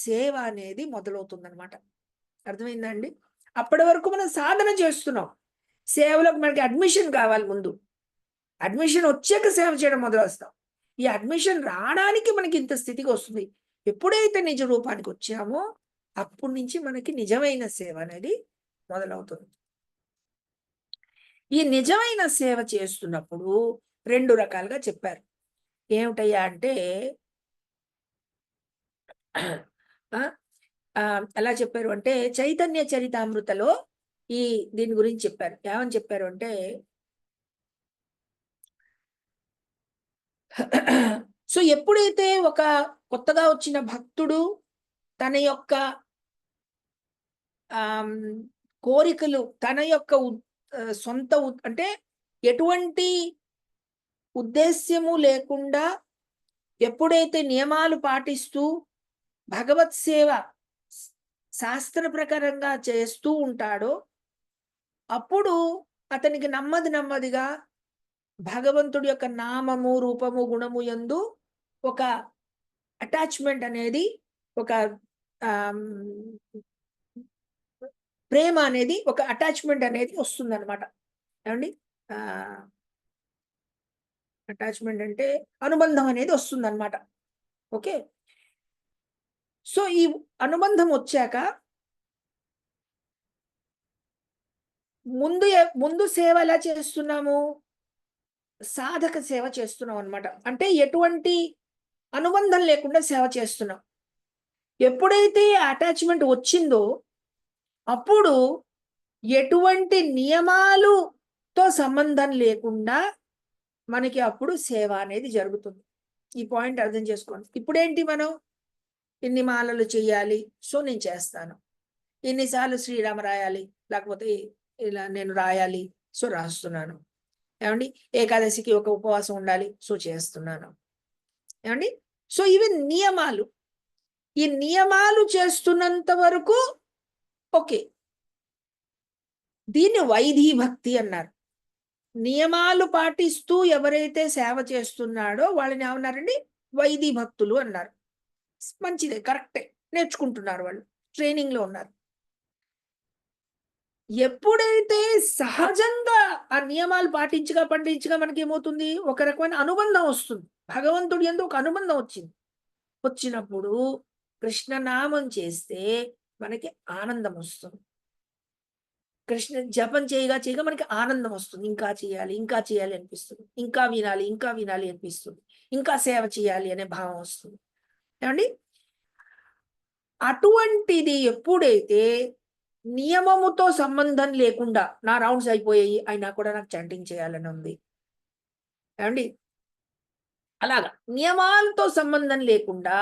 సేవ అనేది మొదలవుతుందన్నమాట. అర్థమైందా అండి? అప్పటి వరకు మనం సాధన చేస్తున్నాం. సేవలోకి మనకి అడ్మిషన్ కావాలి ముందు. అడ్మిషన్ వచ్చాక సేవ చేయడం మొదలొస్తాం. ఈ అడ్మిషన్ రావడానికి మనకి ఇంత స్థితికి వస్తుంది. ఎప్పుడైతే నిజ రూపానికి వచ్చామో అప్పటి నుంచి మనకి నిజమైన సేవ అనేది మొదలవుతుంది. ఈ నిజమైన సేవ చేస్తున్నప్పుడు 2 రకాలుగా చెప్పారు. ఏమిటయ్యా అంటే ఎలా చెప్పారు అంటే చైతన్య చరితామృతలో దీని గురించి చెప్పారు. ఏమని చెప్పారు అంటే సో ఎప్పుడైతే ఒక కొత్తగా వచ్చిన భక్తుడు తన యొక్క కోరికలు, తన యొక్క సొంత అంటే ఎటువంటి ఉద్దేశ్యము లేకుండా ఎప్పుడైతే నియమాలు పాటిస్తూ భగవత్ సేవ శాస్త్ర ప్రకారంగా చేస్తూ ఉంటాడో అప్పుడు అతనికి నెమ్మదిగా భగవంతుడి యొక్క నామము, రూపము, గుణము యందు ఒక అటాచ్మెంట్ అనేది, ఒక ప్రేమ అనేది, ఒక అటాచ్మెంట్ అనేది వస్తుందన్నమాట. ఏమండి? అటాచ్మెంట్ అంటే అనుబంధం అనేది వస్తుందన్నమాట. ఓకే. సో ఈ అనుబంధం వచ్చాక ముందు సేవ ఎలా చేస్తున్నాము? సాధక సేవ చేస్తున్నాం అన్నమాట. అంటే ఎటువంటి అనుబంధం లేకుండా సేవ చేస్తున్నాం. ఎప్పుడైతే అటాచ్మెంట్ వచ్చిందో అప్పుడు ఎటువంటి నియమాలుతో సంబంధం లేకుండా మనకి అప్పుడు సేవ అనేది జరుగుతుంది. ఈ పాయింట్ అర్థం చేసుకోండి. ఇప్పుడేంటి మనం ఇన్ని మాలలు చేయాలి, సో నేను చేస్తాను. ఇన్నిసార్లు శ్రీరామ రాయాలి, లేకపోతే ఇలా నేను రాయాలి, సో రాస్తున్నాను. ఏమండి? ఏకాదశికి ఒక ఉపవాసం ఉండాలి, సో చేస్తున్నాను. ఏమండి? సో ఇవి నియమాలు. ఈ నియమాలు చేస్తున్నంత వరకు ఓకే. దీన్ని వైదీ భక్తి అన్నారు. నియమాలు పాటిస్తూ ఎవరైతే సేవ చేస్తున్నాడో వాళ్ళని ఏమన్నారండి? వైదీ భక్తులు అన్నారు. మంచిదే, కరెక్టే, నేర్చుకుంటున్నారు, వాళ్ళు ట్రైనింగ్ లో ఉన్నారు. ఎప్పుడైతే సహజంగా ఆ నియమాలు పాటించగా మనకి ఏమవుతుంది? ఒక రకమైన అనుబంధం వస్తుంది. భగవంతుడి యందు ఒక అనుబంధం వచ్చినప్పుడు కృష్ణనామం చేస్తే మనకి ఆనందం వస్తుంది. కృష్ణ జపం చేయగా మనకి ఆనందం వస్తుంది. ఇంకా చేయాలి అనిపిస్తుంది. ఇంకా వినాలి అనిపిస్తుంది. ఇంకా సేవ చేయాలి అనే భావం వస్తుంది. ఏమండి? అటువంటిది ఎప్పుడైతే నియమముతో సంబంధం లేకుండా, నా రౌండ్స్ అయిపోయాయి అయినా కూడా నాకు చాంటింగ్ చేయాలని ఉంది, ఏమండి? అలాగా నియమాలతో సంబంధం లేకుండా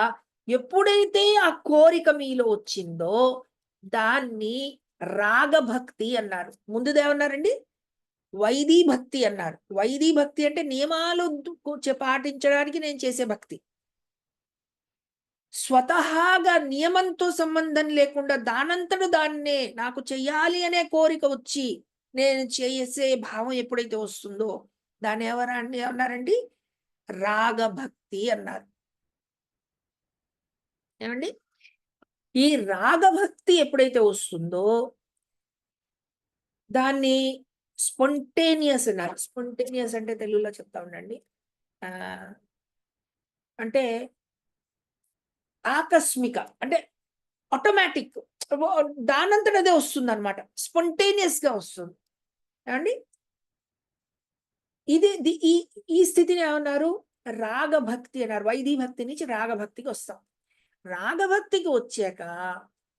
ఎప్పుడైతే ఆ కోరిక మీలో వచ్చిందో దాన్ని రాగభక్తి అన్నారు. ముందుదేమన్నారండి? వైదీ భక్తి అన్నారు. వైదీ భక్తి అంటే నియమాలు పాటించడానికి నేను చేసే భక్తి. స్వతహాగా నియమంతో సంబంధం లేకుండా దానంతట దాన్నే నాకు చెయ్యాలి అనే కోరిక వచ్చి నేను చేసే భావం ఎప్పుడైతే వస్తుందో దాన్ని ఏమన్నారండి? రాగభక్తి అన్నారు. ఏమండి? ఈ రాగభక్తి ఎప్పుడైతే వస్తుందో దాన్ని స్పాంటేనియస్ అన్నారు. స్పాంటేనియస్ అంటే తెలుగులో చెప్తా ఉండండి. అంటే ఆకస్మిక, అంటే ఆటోమేటిక్, దానంతట అదే వస్తుంది అనమాట. స్పాంటేనియస్ గా వస్తుంది. ఏమండి? ఈ ఈ స్థితిని ఏమన్నారు? రాగభక్తి అన్నారు. వైదీ భక్తి నుంచి రాగభక్తికి వస్తాం. రాగభక్తికి వచ్చాక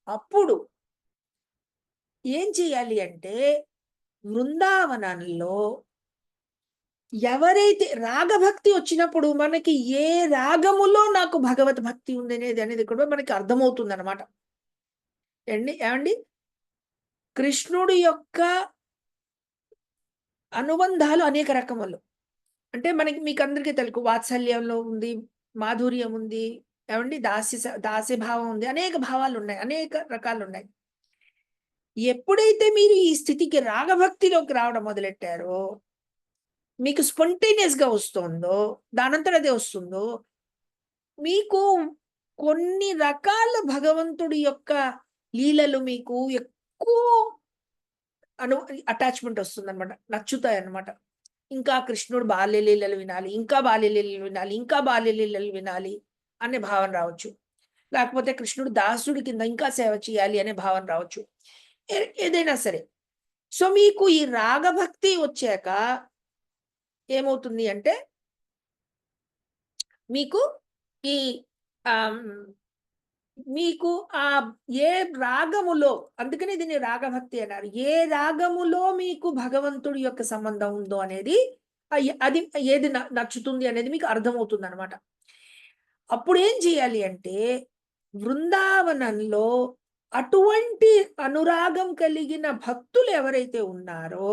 అప్పుడు ఏం చేయాలి అంటే బృందావనంలో ఎవరైతే రాగభక్తి వచ్చినప్పుడు మనకి ఏ రాగములో నాకు భగవత్ భక్తి ఉంది అనేది కూడా మనకి అర్థమవుతుంది అనమాట. ఏమండి? కృష్ణుడి యొక్క అనుబంధాలు అనేక రకములు. అంటే మీకు అందరికీ తెలుసు, వాత్సల్యంలో ఉంది, మాధుర్యం ఉంది, ఏమండి, దాస్య భావం ఉంది, అనేక భావాలు ఉన్నాయి, అనేక రకాలు ఉన్నాయి. ఎప్పుడైతే మీరు ఈ స్థితికి రాగభక్తిలోకి రావడం మొదలెట్టారో మీకు స్పాంటేనియస్ గా వస్తుందో దానంతట అదే వస్తుందో మీకు కొన్ని రకాల భగవంతుడి యొక్క లీలలు మీకు ఎక్కువ అటాచ్మెంట్ వస్తుంది అనమాట, నచ్చుతాయి అనమాట. ఇంకా కృష్ణుడు బాల్యలీలలు వినాలి, ఇంకా బాల్యలీలలు వినాలి, ఇంకా బాల్యలీలలు వినాలి అనే భావన రావచ్చు. లేకపోతే కృష్ణుడు దాసుడి కింద ఇంకా సేవ చేయాలి అనే భావన రావచ్చు. ఏదైనా సరే. సో మీకు ఈ రాగభక్తి వచ్చాక ఏమవుతుంది అంటే మీకు ఈ మీకు ఏ రాగములో, అందుకని దీన్ని రాగభక్తి అన్నారు, ఏ రాగములో మీకు భగవంతుడి యొక్క సంబంధం ఉందో అనేది అది ఏది నచ్చుతుంది అనేది మీకు అర్థమవుతుంది అనమాట. అప్పుడు ఏం చేయాలి అంటే బృందావనంలో అటువంటి అనురాగం కలిగిన భక్తులు ఎవరైతే ఉన్నారో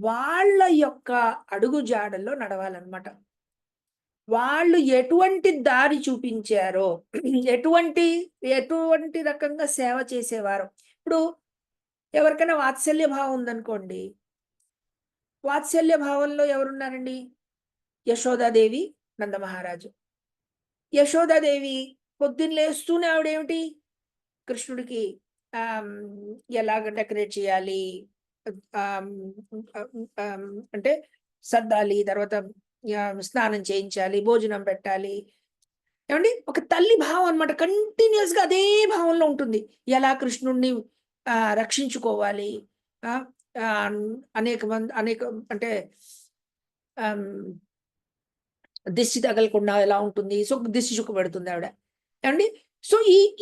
వాళ్ళ యొక్క అడుగుజాడల్లో నడవాలన్నమాట. వాళ్ళు ఎటువంటి దారి చూపించారో, ఎటువంటి రకంగా సేవ చేసేవారో. ఇప్పుడు ఎవరికైనా వాత్సల్య భావం ఉందనుకోండి, వాత్సల్య భావంలో ఎవరున్నారండి? యశోదాదేవి, నందమహారాజు. యశోదాదేవి పొద్దున్న లేస్తూనే ఆవిడేమిటి కృష్ణుడికి ఎలాగ డెకరేట్ చేయాలి అంటే సర్దాలి, తర్వాత స్నానం చేయించాలి, భోజనం పెట్టాలి. ఏమండి? ఒక తల్లి భావం అనమాట. కంటిన్యూస్ గా అదే భావంలో ఉంటుంది. ఎలా కృష్ణుడిని రక్షించుకోవాలి, అనేక అంటే దిష్టి తగలకుండా ఎలా ఉంటుంది, సో దిష్టి చుక్క పెడుతుంది ఆవిడ. ఏమండి? సో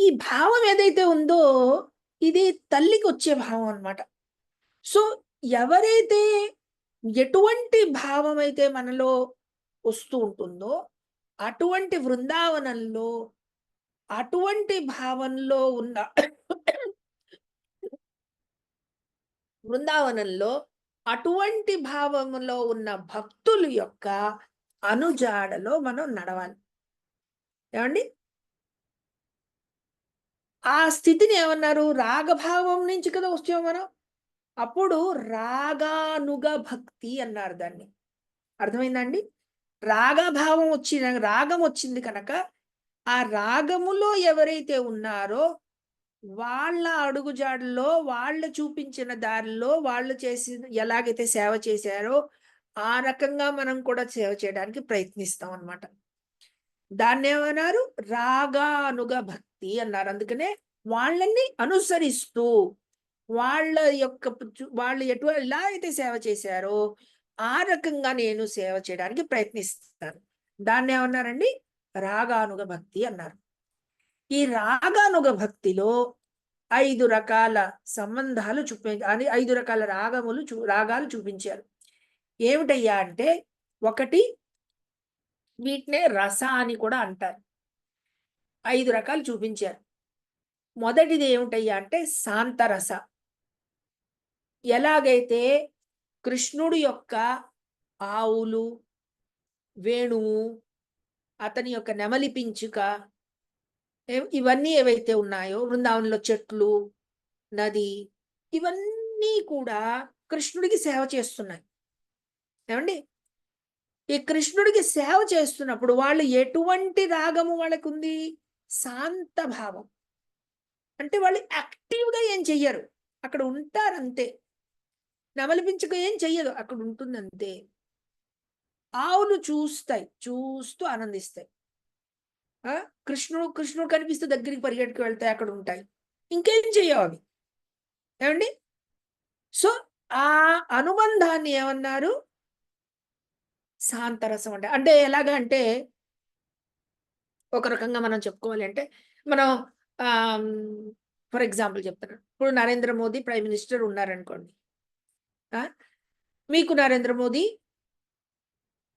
ఈ భావం ఏదైతే ఉందో ఇది తల్లికి వచ్చే భావం అనమాట. సో ఎవరైతే ఎటువంటి భావం అయితే మనలో వస్తూ ఉంటుందో అటువంటి బృందావనంలో అటువంటి భావంలో ఉన్న బృందావనంలో అటువంటి భావంలో ఉన్న భక్తుల యొక్క అనుజాడలో మనం నడవాలి. ఏమండి? ఆ స్థితిని ఏమన్నారు? రాగభావం నుంచి కదా వచ్చాము మనం. అప్పుడు రాగానుగ భక్తి అన్నారు దాన్ని. అర్థమైందండి? రాగభావం రాగం వచ్చింది కనుక ఆ రాగములో ఎవరైతే ఉన్నారో వాళ్ళ అడుగుజాడల్లో, వాళ్ళు చూపించిన దారిలో, వాళ్ళు చేసి ఎలాగైతే సేవ చేశారో ఆ రకంగా మనం కూడా సేవ చేయడానికి ప్రయత్నిస్తాం అన్నమాట. దాన్ని ఏమన్నారు? రాగానుగ భక్తి అన్నారు. అందుకనే వాళ్ళని అనుసరిస్తూ వాళ్ళు ఎలా అయితే సేవ చేశారో ఆ రకంగా నేను సేవ చేయడానికి ప్రయత్నిస్తాను. దాన్ని ఏమన్నారండి? రాగానుగ భక్తి అన్నారు. ఈ రాగానుగ భక్తిలో 5 రకాల సంబంధాలు 5 రకాల రాగాలు చూపించారు. ఏమిటయ్యా అంటే, ఒకటి వీటినే రస అని కూడా అంటారు. 5 రకాలు చూపించారు. మొదటిది ఏమిటయ్యా అంటే శాంతరస. ఎలాగైతే కృష్ణుడి యొక్క ఆవులు, వేణువు, అతని యొక్క నెమలి పించుక, ఇవన్నీ ఏవైతే ఉన్నాయో, బృందావనంలో చెట్లు, నది, ఇవన్నీ కూడా కృష్ణుడికి సేవ చేస్తున్నాయి. ఏమండి? ఈ కృష్ణుడికి సేవ చేస్తున్నప్పుడు వాళ్ళు ఎటువంటి రాగము వాళ్ళకు ఉంది? శాంత భావం. అంటే వాళ్ళు యాక్టివ్గా ఏం చెయ్యరు, అక్కడ ఉంటారంతే. నెమలి పించుక ఏం చెయ్యదు, అక్కడ ఉంటుందంతే. ఆవులు చూస్తాయి, చూస్తూ ఆనందిస్తాయి. కృష్ణుడు కృష్ణుడు కనిపిస్తూ దగ్గరికి పరిగెట్టుకు వెళ్తాయి, అక్కడ ఉంటాయి. ఇంకేం చెయ్యవు అవి. ఏమండి? సో ఆ అనుబంధాన్ని ఏమన్నారు? శాంతరసం అంటే. అంటే ఎలాగా అంటే, ఒక రకంగా మనం చెప్పుకోవాలి అంటే, మనం ఫర్ ఎగ్జాంపుల్ చెప్తాను. ఇప్పుడు నరేంద్ర మోదీ ప్రైమ్ మినిస్టర్ ఉన్నారనుకోండి. మీకు నరేంద్ర మోదీ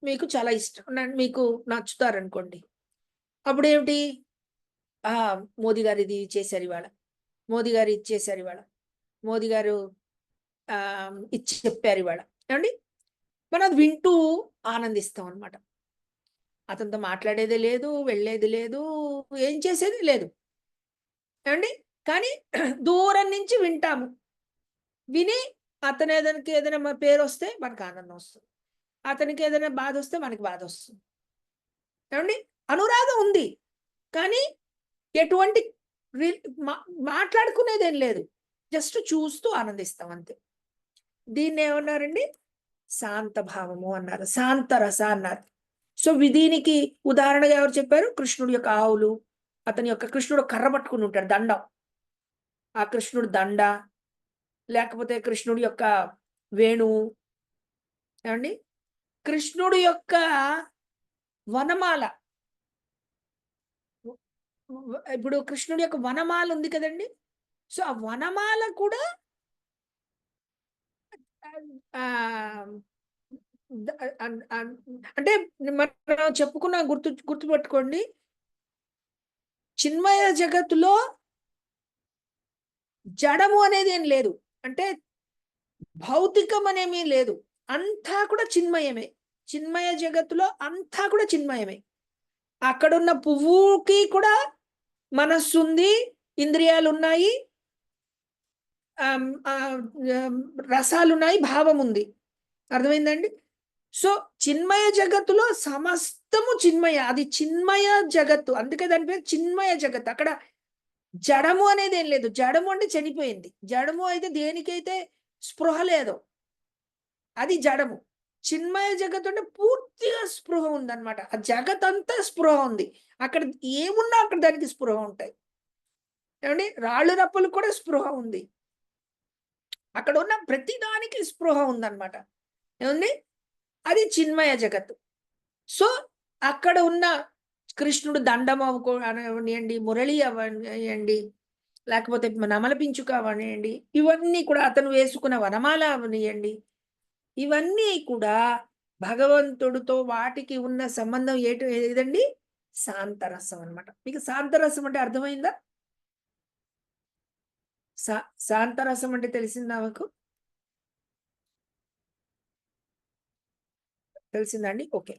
మీకు చాలా ఇష్టం, మీకు నచ్చుతారనుకోండి. అప్పుడు ఏమిటి? మోదీ గారు ఇది చేశారు ఇవాళ, మోదీ గారు ఇది చేశారు ఇవాళ, మోదీ గారు ఇది చెప్పారు ఇవాళ. ఏమండి? మనం అది వింటూ ఆనందిస్తాం అనమాట. అతనితో మాట్లాడేది లేదు, వెళ్ళేది లేదు, ఏం చేసేది లేదు. ఏమండి? కానీ దూరం నుంచి వింటాము. విని అతను ఏదైనా పేరు వస్తే మనకు ఆనందం వస్తుంది, అతనికి ఏదైనా బాధ వస్తే మనకి బాధ వస్తుంది. ఏమండి? అనురాగం ఉంది, కానీ ఎటువంటి మాట్లాడుకునేదేం లేదు, జస్ట్ చూస్తూ ఆనందిస్తాం అంతే. దీన్ని ఏమన్నారండి? శాంత భావము అన్నారు, శాంతరస అన్నారు. సో దీనికి ఉదాహరణగా ఎవరు చెప్పారు? కృష్ణుడి యొక్క ఆవులు, అతని యొక్క కృష్ణుడు కర్ర పట్టుకుని ఉంటాడు, దండం. ఆ కృష్ణుడు దండ, లేకపోతే కృష్ణుడి యొక్క వేణువు. ఏమండి? కృష్ణుడి యొక్క వనమాల. ఇప్పుడు కృష్ణుడి యొక్క వనమాల ఉంది కదండి. సో ఆ వనమాల కూడా అంటే మనం చెప్పుకున్న గుర్తుపెట్టుకోండి, చిన్మయ జగత్తులో జడము అనేది ఏం లేదు, అంటే భౌతికం అనేమీ లేదు, అంతా కూడా చిన్మయమే. చిన్మయ జగత్తులో అంతా కూడా చిన్మయమే. అక్కడున్న పువ్వుకి కూడా మనస్సు ఉంది, ఇంద్రియాలు ఉన్నాయి, రసాలున్నాయి, భావం ఉంది. అర్థమైందండి? సో చిన్మయ జగత్తులో సమస్తము చిన్మయ, అది చిన్మయ జగత్తు, అందుకే దాని పేరు చిన్మయ జగత్. అక్కడ జడము అనేది ఏం లేదు. జడము అంటే చనిపోయింది. జడము అయితే దేనికైతే స్పృహ లేదో అది జడము. చిన్మయ జగత్ అంటే పూర్తిగా స్పృహ ఉందన్నమాట. ఆ జగత్ అంతా స్పృహ ఉంది. అక్కడ ఏమున్నా అక్కడ దానికి స్పృహ ఉంటాయి. ఏమండి? రాళ్ళు రప్పలు కూడా స్పృహ ఉంది. అక్కడ ఉన్న ప్రతి దానికి స్పృహ ఉందన్నమాట. ఏమండి? అది చిన్మయ జగత్తు. సో అక్కడ ఉన్న కృష్ణుడు దండం అవనియండి, మురళి అవనియండి, లేకపోతే నమల పించుక అవనియండి, ఇవన్నీ కూడా అతను వేసుకున్న వనమాల అవనియండి, ఇవన్నీ కూడా భగవంతుడితో వాటికి ఉన్న సంబంధం ఏదండి? శాంతరసం అనమాట. మీకు శాంతరసం అంటే అర్థమైందా? శాంతరసం అంటే తెలిసిందా మీకు? తెలిసిందండి? ఓకే.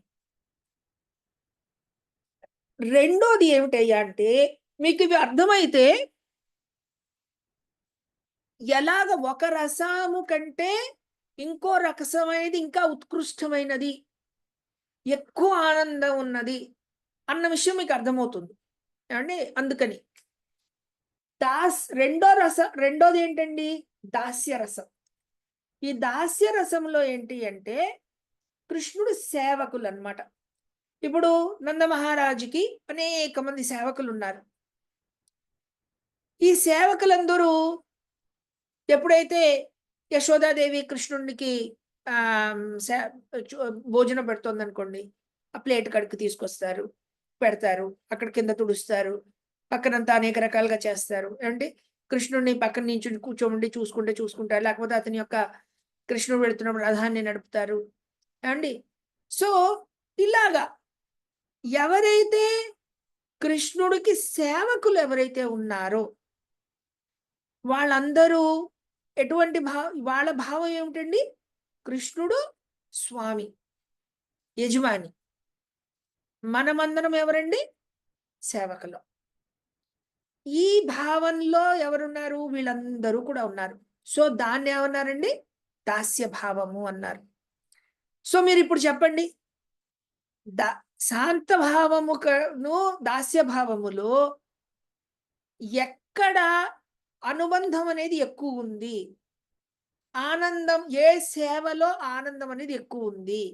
రెండోది ఏమిటయ్యా అంటే, మీకు ఇవి అర్థమైతే ఎలాగ ఒక రసము కంటే ఇంకో రసమైనది ఇంకా ఉత్కృష్టమైనది, ఎక్కువ ఆనందం ఉన్నది అన్న విషయం మీకు అర్థమవుతుంది. అంటే అందుకని రెండోది ఏంటండి? దాస్య రసం. ఈ దాస్య రసంలో ఏంటి అంటే కృష్ణుడు సేవకులు అన్నమాట. ఇప్పుడు నందమహారాజుకి అనేక మంది సేవకులు ఉన్నారు. ఈ సేవకులందరూ ఎప్పుడైతే యశోదాదేవి కృష్ణుడికి భోజనం పెడుతోందనుకోండి, ఆ ప్లేట్ కడికి తీసుకొస్తారు, పెడతారు, అక్కడ కింద తుడుస్తారు, పక్కనంతా అనేక రకాలుగా చేస్తారు. అంటే కృష్ణుడిని పక్కన నుంచి కూర్చోండి చూసుకుంటారు, లేకపోతే అతని యొక్క కృష్ణుడు వెళుతున్నప్పుడు రథాన్ని నడుపుతారు. ఏమండి? సో ఇలాగా ఎవరైతే కృష్ణుడికి సేవకులు ఎవరైతే ఉన్నారో వాళ్ళందరూ ఎటువంటి వాళ్ళ భావం ఏమిటండి? కృష్ణుడు స్వామి, యజమాని, మనమందరం ఎవరండి? సేవకులు. ఈ భావంలో ఎవరున్నారు? వీళ్ళందరూ కూడా ఉన్నారు. సో దాన్ని ఏమన్నారండి? దాస్య భావము అన్నారు. సో మీరు ఇప్పుడు చెప్పండి, శాంత భావమును దాస్య భావములో ఎక్కడ అనుబంధం అనేది ఎక్కువ ఉంది? ఆనందం ఏ సేవలో ఆనందం అనేది ఎక్కువ ఉంది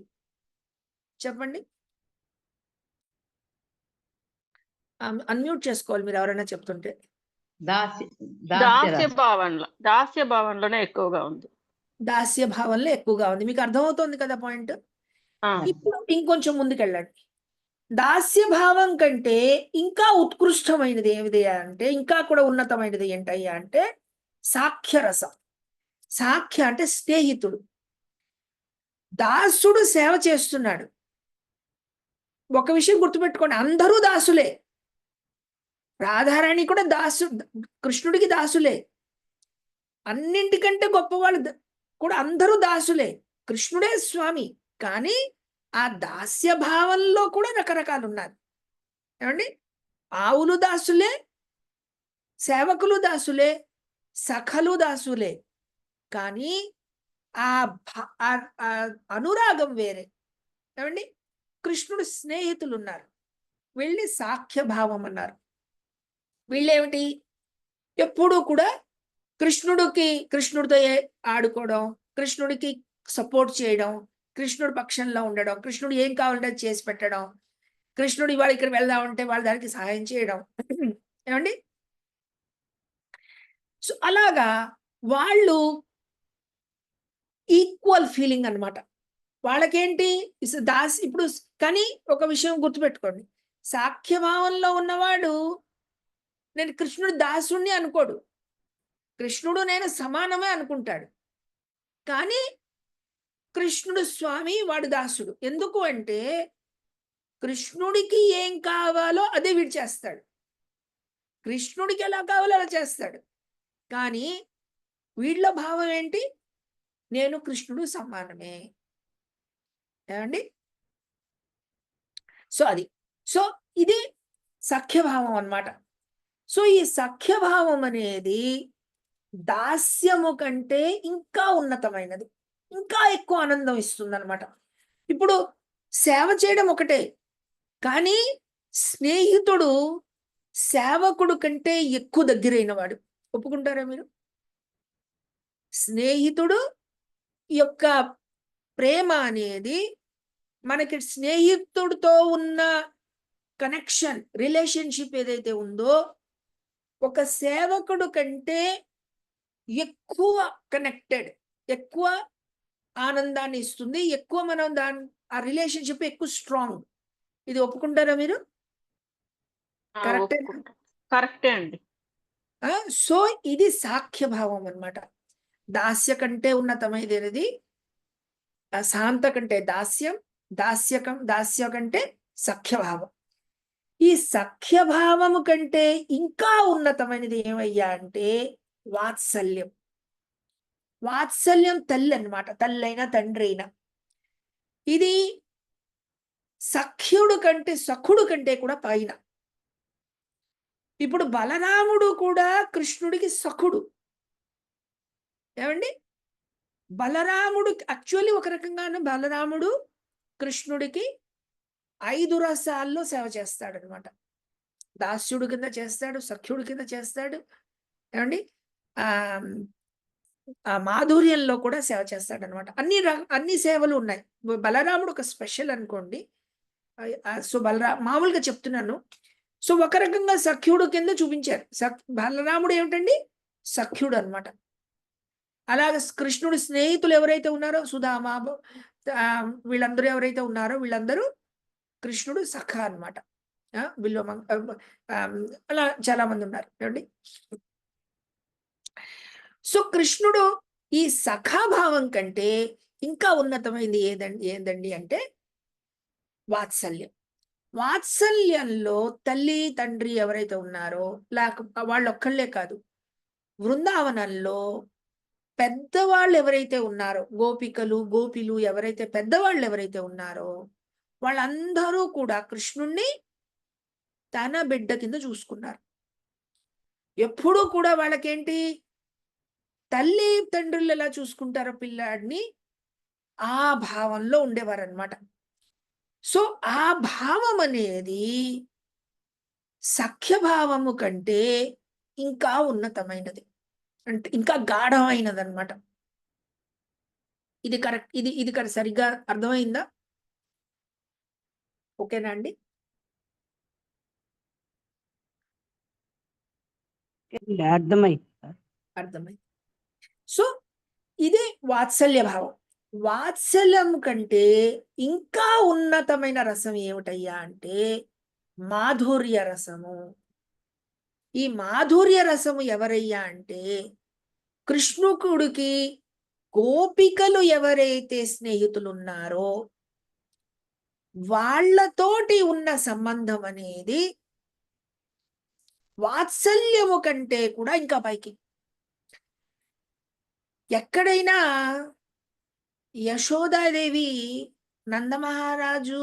చెప్పండి. అన్మ్యూట్ చేసుకోవాలి మీరు ఎవరైనా చెప్తుంటే. దాస్య భావంలోనే ఎక్కువగా ఉంది. దాస్య భావంలో ఎక్కువగా ఉంది. మీకు అర్థమవుతోంది కదా పాయింట్? ఇప్పుడు ఇంకొంచెం ముందుకెళ్ళండి. దాస్య భావం కంటే ఇంకా ఉత్కృష్టమైనది ఏమిది అంటే, ఇంకా కూడా ఉన్నతమైనది ఏంటయ్యా అంటే సాఖ్యరసం. సాఖ్య అంటే స్నేహితుడు. దాసుడు సేవ చేస్తున్నాడు. ఒక విషయం గుర్తుపెట్టుకోండి, అందరూ దాసులే. రాధారాణి కూడా కృష్ణుడికి దాసులే. అన్నింటికంటే గొప్పవాళ్ళు కూడా అందరూ దాసులే. కృష్ణుడే స్వామి. కానీ ఆ దాస్య భావంలో కూడా రకరకాలు ఉన్నారు. ఏమండి? ఆవులు దాసులే, సేవకులు దాసులే, సఖలు దాసులే. కానీ ఆ అనురాగం వేరే. ఏమండి? కృష్ణుడు స్నేహితులు ఉన్నారు, వెళ్ళి సాఖ్య భావం అన్నారు. వీళ్ళేమిటి? ఎప్పుడూ కూడా కృష్ణుడితో ఆడుకోవడం, కృష్ణుడికి సపోర్ట్ చేయడం, కృష్ణుడి పక్షంలో ఉండడం, కృష్ణుడు ఏం కావాలంటే చేసి పెట్టడం, కృష్ణుడు ఇవాళ ఇక్కడ వెళ్దామంటే వాళ్ళ దానికి సహాయం చేయడం. ఏమండి? సో అలాగా వాళ్ళు ఈక్వల్ ఫీలింగ్ అన్నమాట. వాళ్ళకేంటి ఇప్పుడు కానీ ఒక విషయం గుర్తుపెట్టుకోండి, సాఖ్యభావంలో ఉన్నవాడు నేను కృష్ణుడు దాసుణ్ణి అనుకోడు. కృష్ణుడు నేను సమానమే అనుకుంటాడు. కానీ కృష్ణుడు స్వామి, వాడు దాసుడు. ఎందుకు అంటే కృష్ణుడికి ఏం కావాలో అదే వీడు చేస్తాడు. కృష్ణుడికి ఎలా కావాలో అలా చేస్తాడు. కానీ వీళ్ళ భావం ఏంటి? నేను కృష్ణుడు సమానమే. ఏమండి? సో ఇది సఖ్యభావం అన్నమాట. సో ఈ సఖ్యభావం అనేది దాస్యము కంటే ఇంకా ఉన్నతమైనది, ఇంకా ఎక్కువ ఆనందం ఇస్తుంది అనమాట. ఇప్పుడు సేవ చేయడం ఒకటే, కానీ స్నేహితుడు సేవకుడు కంటే ఎక్కువ దగ్గరైన వాడు. ఒప్పుకుంటారా మీరు? స్నేహితుడు యొక్క ప్రేమ అనేది మనకి స్నేహితుడితో ఉన్న కనెక్షన్, రిలేషన్షిప్ ఏదైతే ఉందో ఒక సేవకుడు కంటే ఎక్కువ కనెక్టెడ్, ఎక్కువ ఆనందాన్ని ఇస్తుంది, ఎక్కువ మనం ఆ రిలేషన్షిప్ ఎక్కువ స్ట్రాంగ్. ఇది ఒప్పుకుంటారా మీరు? కరెక్టే అండి. సో ఇది సాఖ్య భావం అన్నమాట. దాస్య కంటే ఉన్నతమైనది శాంత కంటే దాస్యం, దాస్య కంటే సఖ్యభావం. ఈ సఖ్యభావము కంటే ఇంకా ఉన్నతమైనది ఏమయ్యా అంటే వాత్సల్యం. వాత్సల్యం తల్లి అన్నమాట, తల్లైనా తండ్రి అయినా. ఇది సఖుడు కంటే కూడా పైన. ఇప్పుడు బలరాముడు కూడా కృష్ణుడికి సఖుడు. ఏమండి? బలరాముడు యాక్చువల్లీ ఒక రకంగానే బలరాముడు కృష్ణుడికి 5 రసాల్లో సేవ చేస్తాడు అనమాట. దాస్యుడు కింద చేస్తాడు, సఖ్యుడు కింద చేస్తాడు. ఏమండి? ఆ మాధుర్యంలో కూడా సేవ చేస్తాడు అనమాట. అన్ని సేవలు ఉన్నాయి. బలరాముడు ఒక స్పెషల్ అనుకోండి. సో మామూలుగా చెప్తున్నాను. సో ఒక రకంగా సఖ్యుడు కింద చూపించారు. బలరాముడు ఏమిటండి? సఖ్యుడు అనమాట. అలాగే కృష్ణుడు స్నేహితులు ఎవరైతే ఉన్నారో సుధామ, వీళ్ళందరూ ఎవరైతే ఉన్నారో వీళ్ళందరూ కృష్ణుడు సఖ అనమాట. అలా చాలా మంది ఉన్నారు. ఏమండి? సో కృష్ణుడు ఈ సఖాభావం కంటే ఇంకా ఉన్నతమైంది ఏందండి అంటే వాత్సల్యం. వాత్సల్యంలో తల్లి తండ్రి ఎవరైతే ఉన్నారో వాళ్ళు ఒక్కళ్ళే కాదు, బృందావనంలో పెద్దవాళ్ళు ఎవరైతే ఉన్నారో, గోపికలు గోపిలు ఎవరైతే పెద్దవాళ్ళు ఎవరైతే ఉన్నారో వాళ్ళందరూ కూడా కృష్ణుణ్ణి తన బిడ్డ కింద చూసుకున్నారు. ఎప్పుడూ కూడా వాళ్ళకేంటి, తల్లి తండ్రులు ఎలా చూసుకుంటారో పిల్లాడిని ఆ భావంలో ఉండేవారనమాట. సో ఆ భావం అనేది సఖ్యభావము కంటే ఇంకా ఉన్నతమైనది, అంటే ఇంకా గాఢమైనది అనమాట. ఇది కరెక్ట్, ఇది సరిగ్గా అర్థమైందా? ఓకేనా అండి? అర్థమైంది. అర్థమైంది. సో ఇది వాత్సల్య భావం. వాత్సల్యం కంటే ఇంకా ఉన్నతమైన రసం ఏమిటయ్యా అంటే మాధుర్య రసము. ఈ మాధుర్య రసము ఎవరయ్యా అంటే కృష్ణుకుడికి గోపికలు ఎవరైతే స్నేహితులు ఉన్నారో వాళ్ళతోటి ఉన్న సంబంధం అనేది వాత్సల్యము కంటే కూడా ఇంకా పైకి. ఎక్కడైనా యశోదాదేవి నందమహారాజు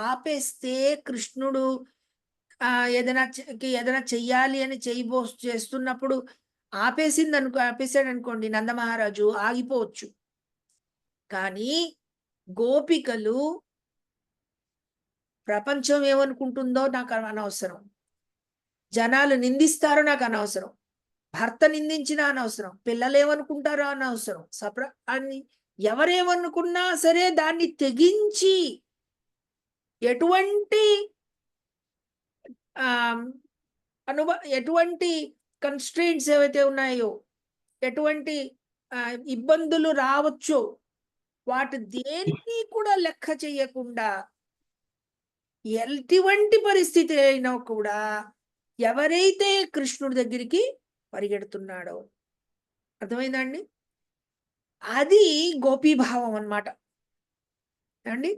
ఆపేస్తే కృష్ణుడు ఏదైనా చెయ్యాలి అని చేస్తున్నప్పుడు ఆపేసాడు అనుకోండి, నందమహారాజు ఆగిపోవచ్చు. కానీ గోపికలు ప్రపంచం ఏమనుకుంటుందో నాకు అనవసరం, జనాలు నిందిస్తారో నాకు అనవసరం, భర్త నిందించినా అనవసరం, పిల్లలు ఏమనుకుంటారో అనవసరం, అని ఎవరేమనుకున్నా సరే దాన్ని తెగించి ఎటువంటి ఎటువంటి కన్స్ట్రెయింట్స్ ఏవైతే ఉన్నాయో, ఎటువంటి ఇబ్బందులు రావచ్చో వాటి దేన్ని కూడా లెక్క చేయకుండా ఎటువంటి పరిస్థితి అయినా కూడా ఎవరైతే కృష్ణుడి దగ్గరికి పరిగెడుతున్నాడో, అర్థమైందా అండి? అది గోపీభావం అన్నమాట అండి.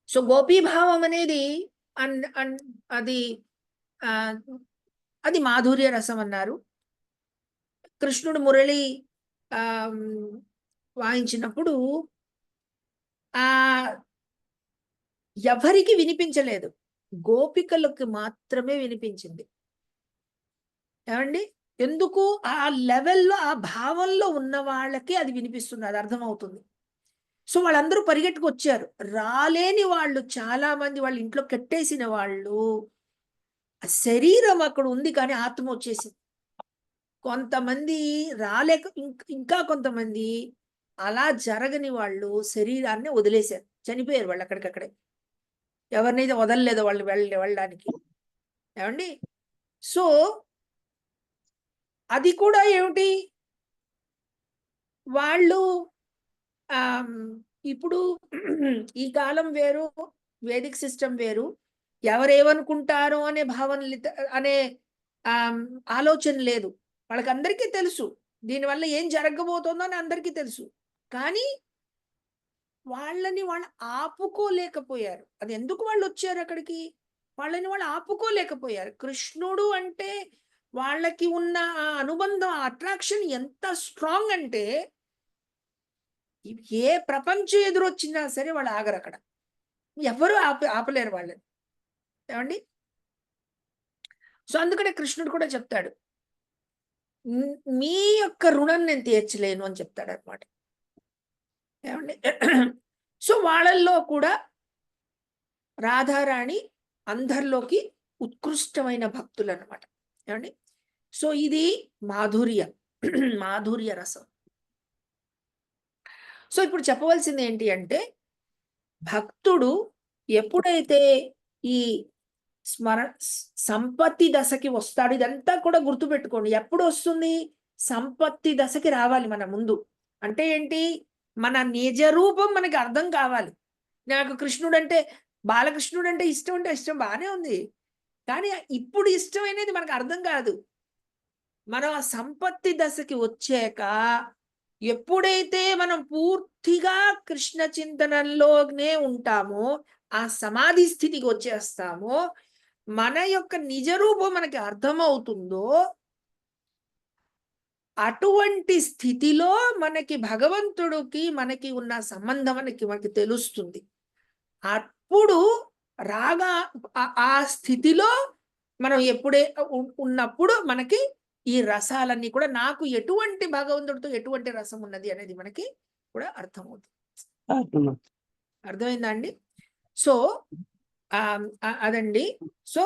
సో గోపీభావం అనేది అది మాధుర్య రసం అన్నారు. కృష్ణుడు మురళి వాయించినప్పుడు ఎవరికి వినిపించలేదు, గోపికలకు మాత్రమే వినిపించింది. ఏమండి? ఎందుకు? ఆ లెవెల్లో ఆ భావంలో ఉన్న వాళ్ళకి అది వినిపిస్తుంది, అది అర్థమవుతుంది. సో వాళ్ళందరూ పరిగెట్టుకు వచ్చారు. రాలేని వాళ్ళు చాలా మంది, వాళ్ళ ఇంట్లో కట్టేసిన వాళ్ళు, శరీరం అక్కడ ఉంది కానీ ఆత్మ వచ్చేసింది. కొంతమంది రాలేక ఇంకా కొంతమంది అలా జరగని వాళ్ళు శరీరాన్ని వదిలేశారు, చనిపోయారు వాళ్ళు అక్కడికక్కడే. ఎవరినైతే వదలలేదో వాళ్ళు వెళ్ళడానికి. ఏమండి? సో అది కూడా ఏమిటి, వాళ్ళు ఇప్పుడు ఈ కాలం వేరు, వేదిక్ సిస్టమ్ వేరు, ఎవరేమనుకుంటారో అనే భావన అనే ఆలోచన లేదు. వాళ్ళకి అందరికీ తెలుసు దీనివల్ల ఏం జరగబోతోందో అని అందరికీ తెలుసు. కానీ వాళ్ళని వాళ్ళు ఆపుకోలేకపోయారు. అది ఎందుకు వాళ్ళు వచ్చారు అక్కడికి, వాళ్ళని వాళ్ళు ఆపుకోలేకపోయారు. కృష్ణుడు అంటే వాళ్ళకి ఉన్న ఆ అనుబంధం, ఆ అట్రాక్షన్ ఎంత స్ట్రాంగ్ అంటే ఏ ప్రపంచం ఎదురొచ్చినా సరే వాళ్ళు ఆగరు అక్కడ, ఎవరు ఆపలేరు వాళ్ళని. ఏమండి? సో అందుకనే కృష్ణుడు కూడా చెప్తాడు, మీ యొక్క రుణం నేను తీర్చలేను అని చెప్తాడు అనమాట. ఏమండి? సో వాళ్ళల్లో కూడా రాధారాణి అందరిలోకి ఉత్కృష్టమైన భక్తులు అనమాట. ఏమండి? సో ఇది మాధుర్య రసం. సో ఇప్పుడు చెప్పవలసింది ఏంటి అంటే, భక్తుడు ఎప్పుడైతే ఈ సంపత్తి దశకి వస్తాడు, ఇదంతా కూడా గుర్తుపెట్టుకోండి. ఎప్పుడు వస్తుంది? సంపత్తి దశకి రావాలి మన ముందు. అంటే ఏంటి? మన నిజ రూపం మనకి అర్థం కావాలి. నాకు కృష్ణుడు అంటే, బాలకృష్ణుడు అంటే ఇష్టం బాగానే ఉంది, కానీ ఇప్పుడు ఇష్టమైనది మనకు అర్థం కాదు. మనం ఆ సంపత్తి దశకి వచ్చాక ఎప్పుడైతే మనం పూర్తిగా కృష్ణ చింతనలోనే ఉంటామో, ఆ సమాధి స్థితికి వచ్చేస్తామో, మన యొక్క నిజ రూపం మనకి అర్థమవుతుందో, అటువంటి స్థితిలో మనకి భగవంతుడికి మనకి ఉన్న సంబంధం మనకి తెలుస్తుంది. అప్పుడు రాగా ఆ స్థితిలో మనం ఎప్పుడే ఉన్నప్పుడు మనకి ఈ రసాలన్నీ కూడా నాకు ఎటువంటి భగవంతుడితో ఎటువంటి రసం ఉన్నది అనేది మనకి కూడా అర్థమవుతుంది. అర్థమవుతుంది. అర్థమైందా అండి? సో అదండి. సో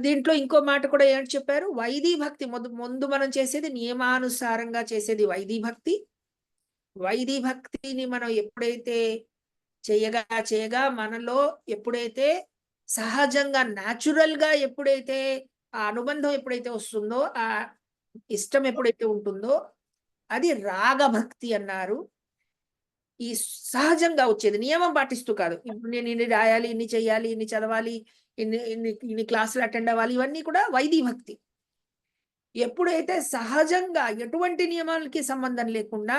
దీంట్లో ఇంకో మాట కూడా ఏంటి చెప్పారు? వైదీ భక్తి ముందు మనం చేసేది నియమానుసారంగా చేసేది వైదీ భక్తి. వైదీ భక్తిని మనం ఎప్పుడైతే చేయగా మనలో ఎప్పుడైతే సహజంగా న్యాచురల్ గా ఎప్పుడైతే ఆ అనుబంధం ఎప్పుడైతే వస్తుందో, ఆ ఇష్టం ఎప్పుడైతే ఉంటుందో, అది రాగభక్తి అన్నారు. ఈ సహజంగా వచ్చేది, నియమం పాటిస్తూ కాదు. ఇప్పుడు నేను ఇన్ని రాయాలి, ఇన్ని చెయ్యాలి, ఇన్ని చదవాలి, ఇన్ని క్లాసులు అటెండ్ అవ్వాలి, ఇవన్నీ కూడా వైదీ భక్తి. ఎప్పుడైతే సహజంగా ఎటువంటి నియమాలకి సంబంధం లేకుండా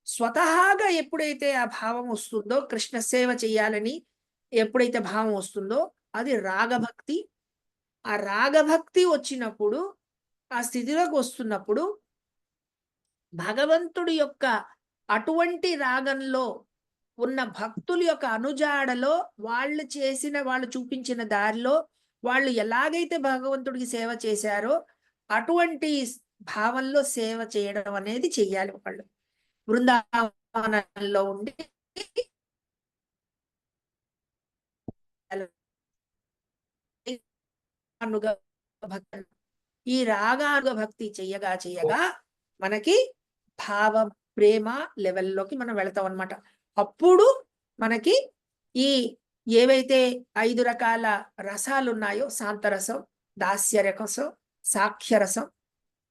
స్వతహాగా ఎప్పుడైతే ఆ భావం వస్తుందో, కృష్ణ సేవ చెయ్యాలని ఎప్పుడైతే భావం వస్తుందో, అది రాగభక్తి. ఆ రాగభక్తి వచ్చినప్పుడు, ఆ స్థితిలోకి వస్తున్నప్పుడు భగవంతుడి యొక్క అటువంటి రాగంలో ఉన్న భక్తుల యొక్క అనుజాడలో వాళ్ళు చూపించిన దారిలో వాళ్ళు ఎలాగైతే భగవంతుడికి సేవ చేశారో అటువంటి భావంలో సేవ చేయడం అనేది చెయ్యాలి. వాళ్ళు బృందావనంలో ఉండి ఈ రాగానుగ భక్తి చెయ్యగా మనకి భావ ప్రేమ లెవెల్లోకి మనం వెళతాం అన్నమాట. అప్పుడు మనకి ఈ ఏవైతే 5 రకాల రసాలు ఉన్నాయో, శాంతరసం, దాస్యరసం, సాఖ్యరసం,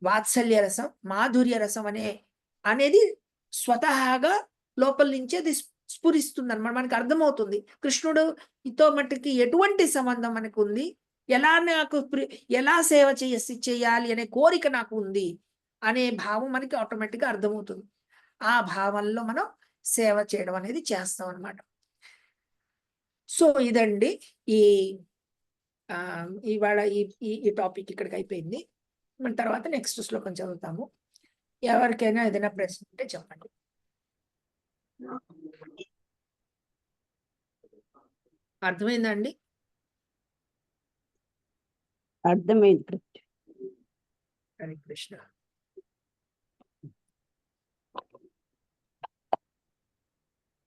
వాత్సల్య రసం, మాధుర్య రసం అనేది స్వతహాగా లోపల నుంచి అది స్ఫురిస్తుంది అన్నమాట. మనకి అర్థమవుతుంది కృష్ణుడు ఇతో మట్టుకి ఎటువంటి సంబంధం మనకు ఉంది, ఎలా సేవ చేయాలి అనే కోరిక నాకు ఉంది అనే భావం మనకి ఆటోమేటిక్గా అర్థమవుతుంది. ఆ భావంలో మనం సేవ చేయడం అనేది చేస్తాం అన్నమాట. సో ఇదండి ఇవాళ ఈ టాపిక్ ఇక్కడికి అయిపోయింది. మన తర్వాత నెక్స్ట్ శ్లోకం చదువుతాము. ఎవరికైనా ఏదైనా ప్రశ్న ఉంటే చెప్పండి. అర్థమైందండి? అర్థమైంది. హరే కృష్ణ.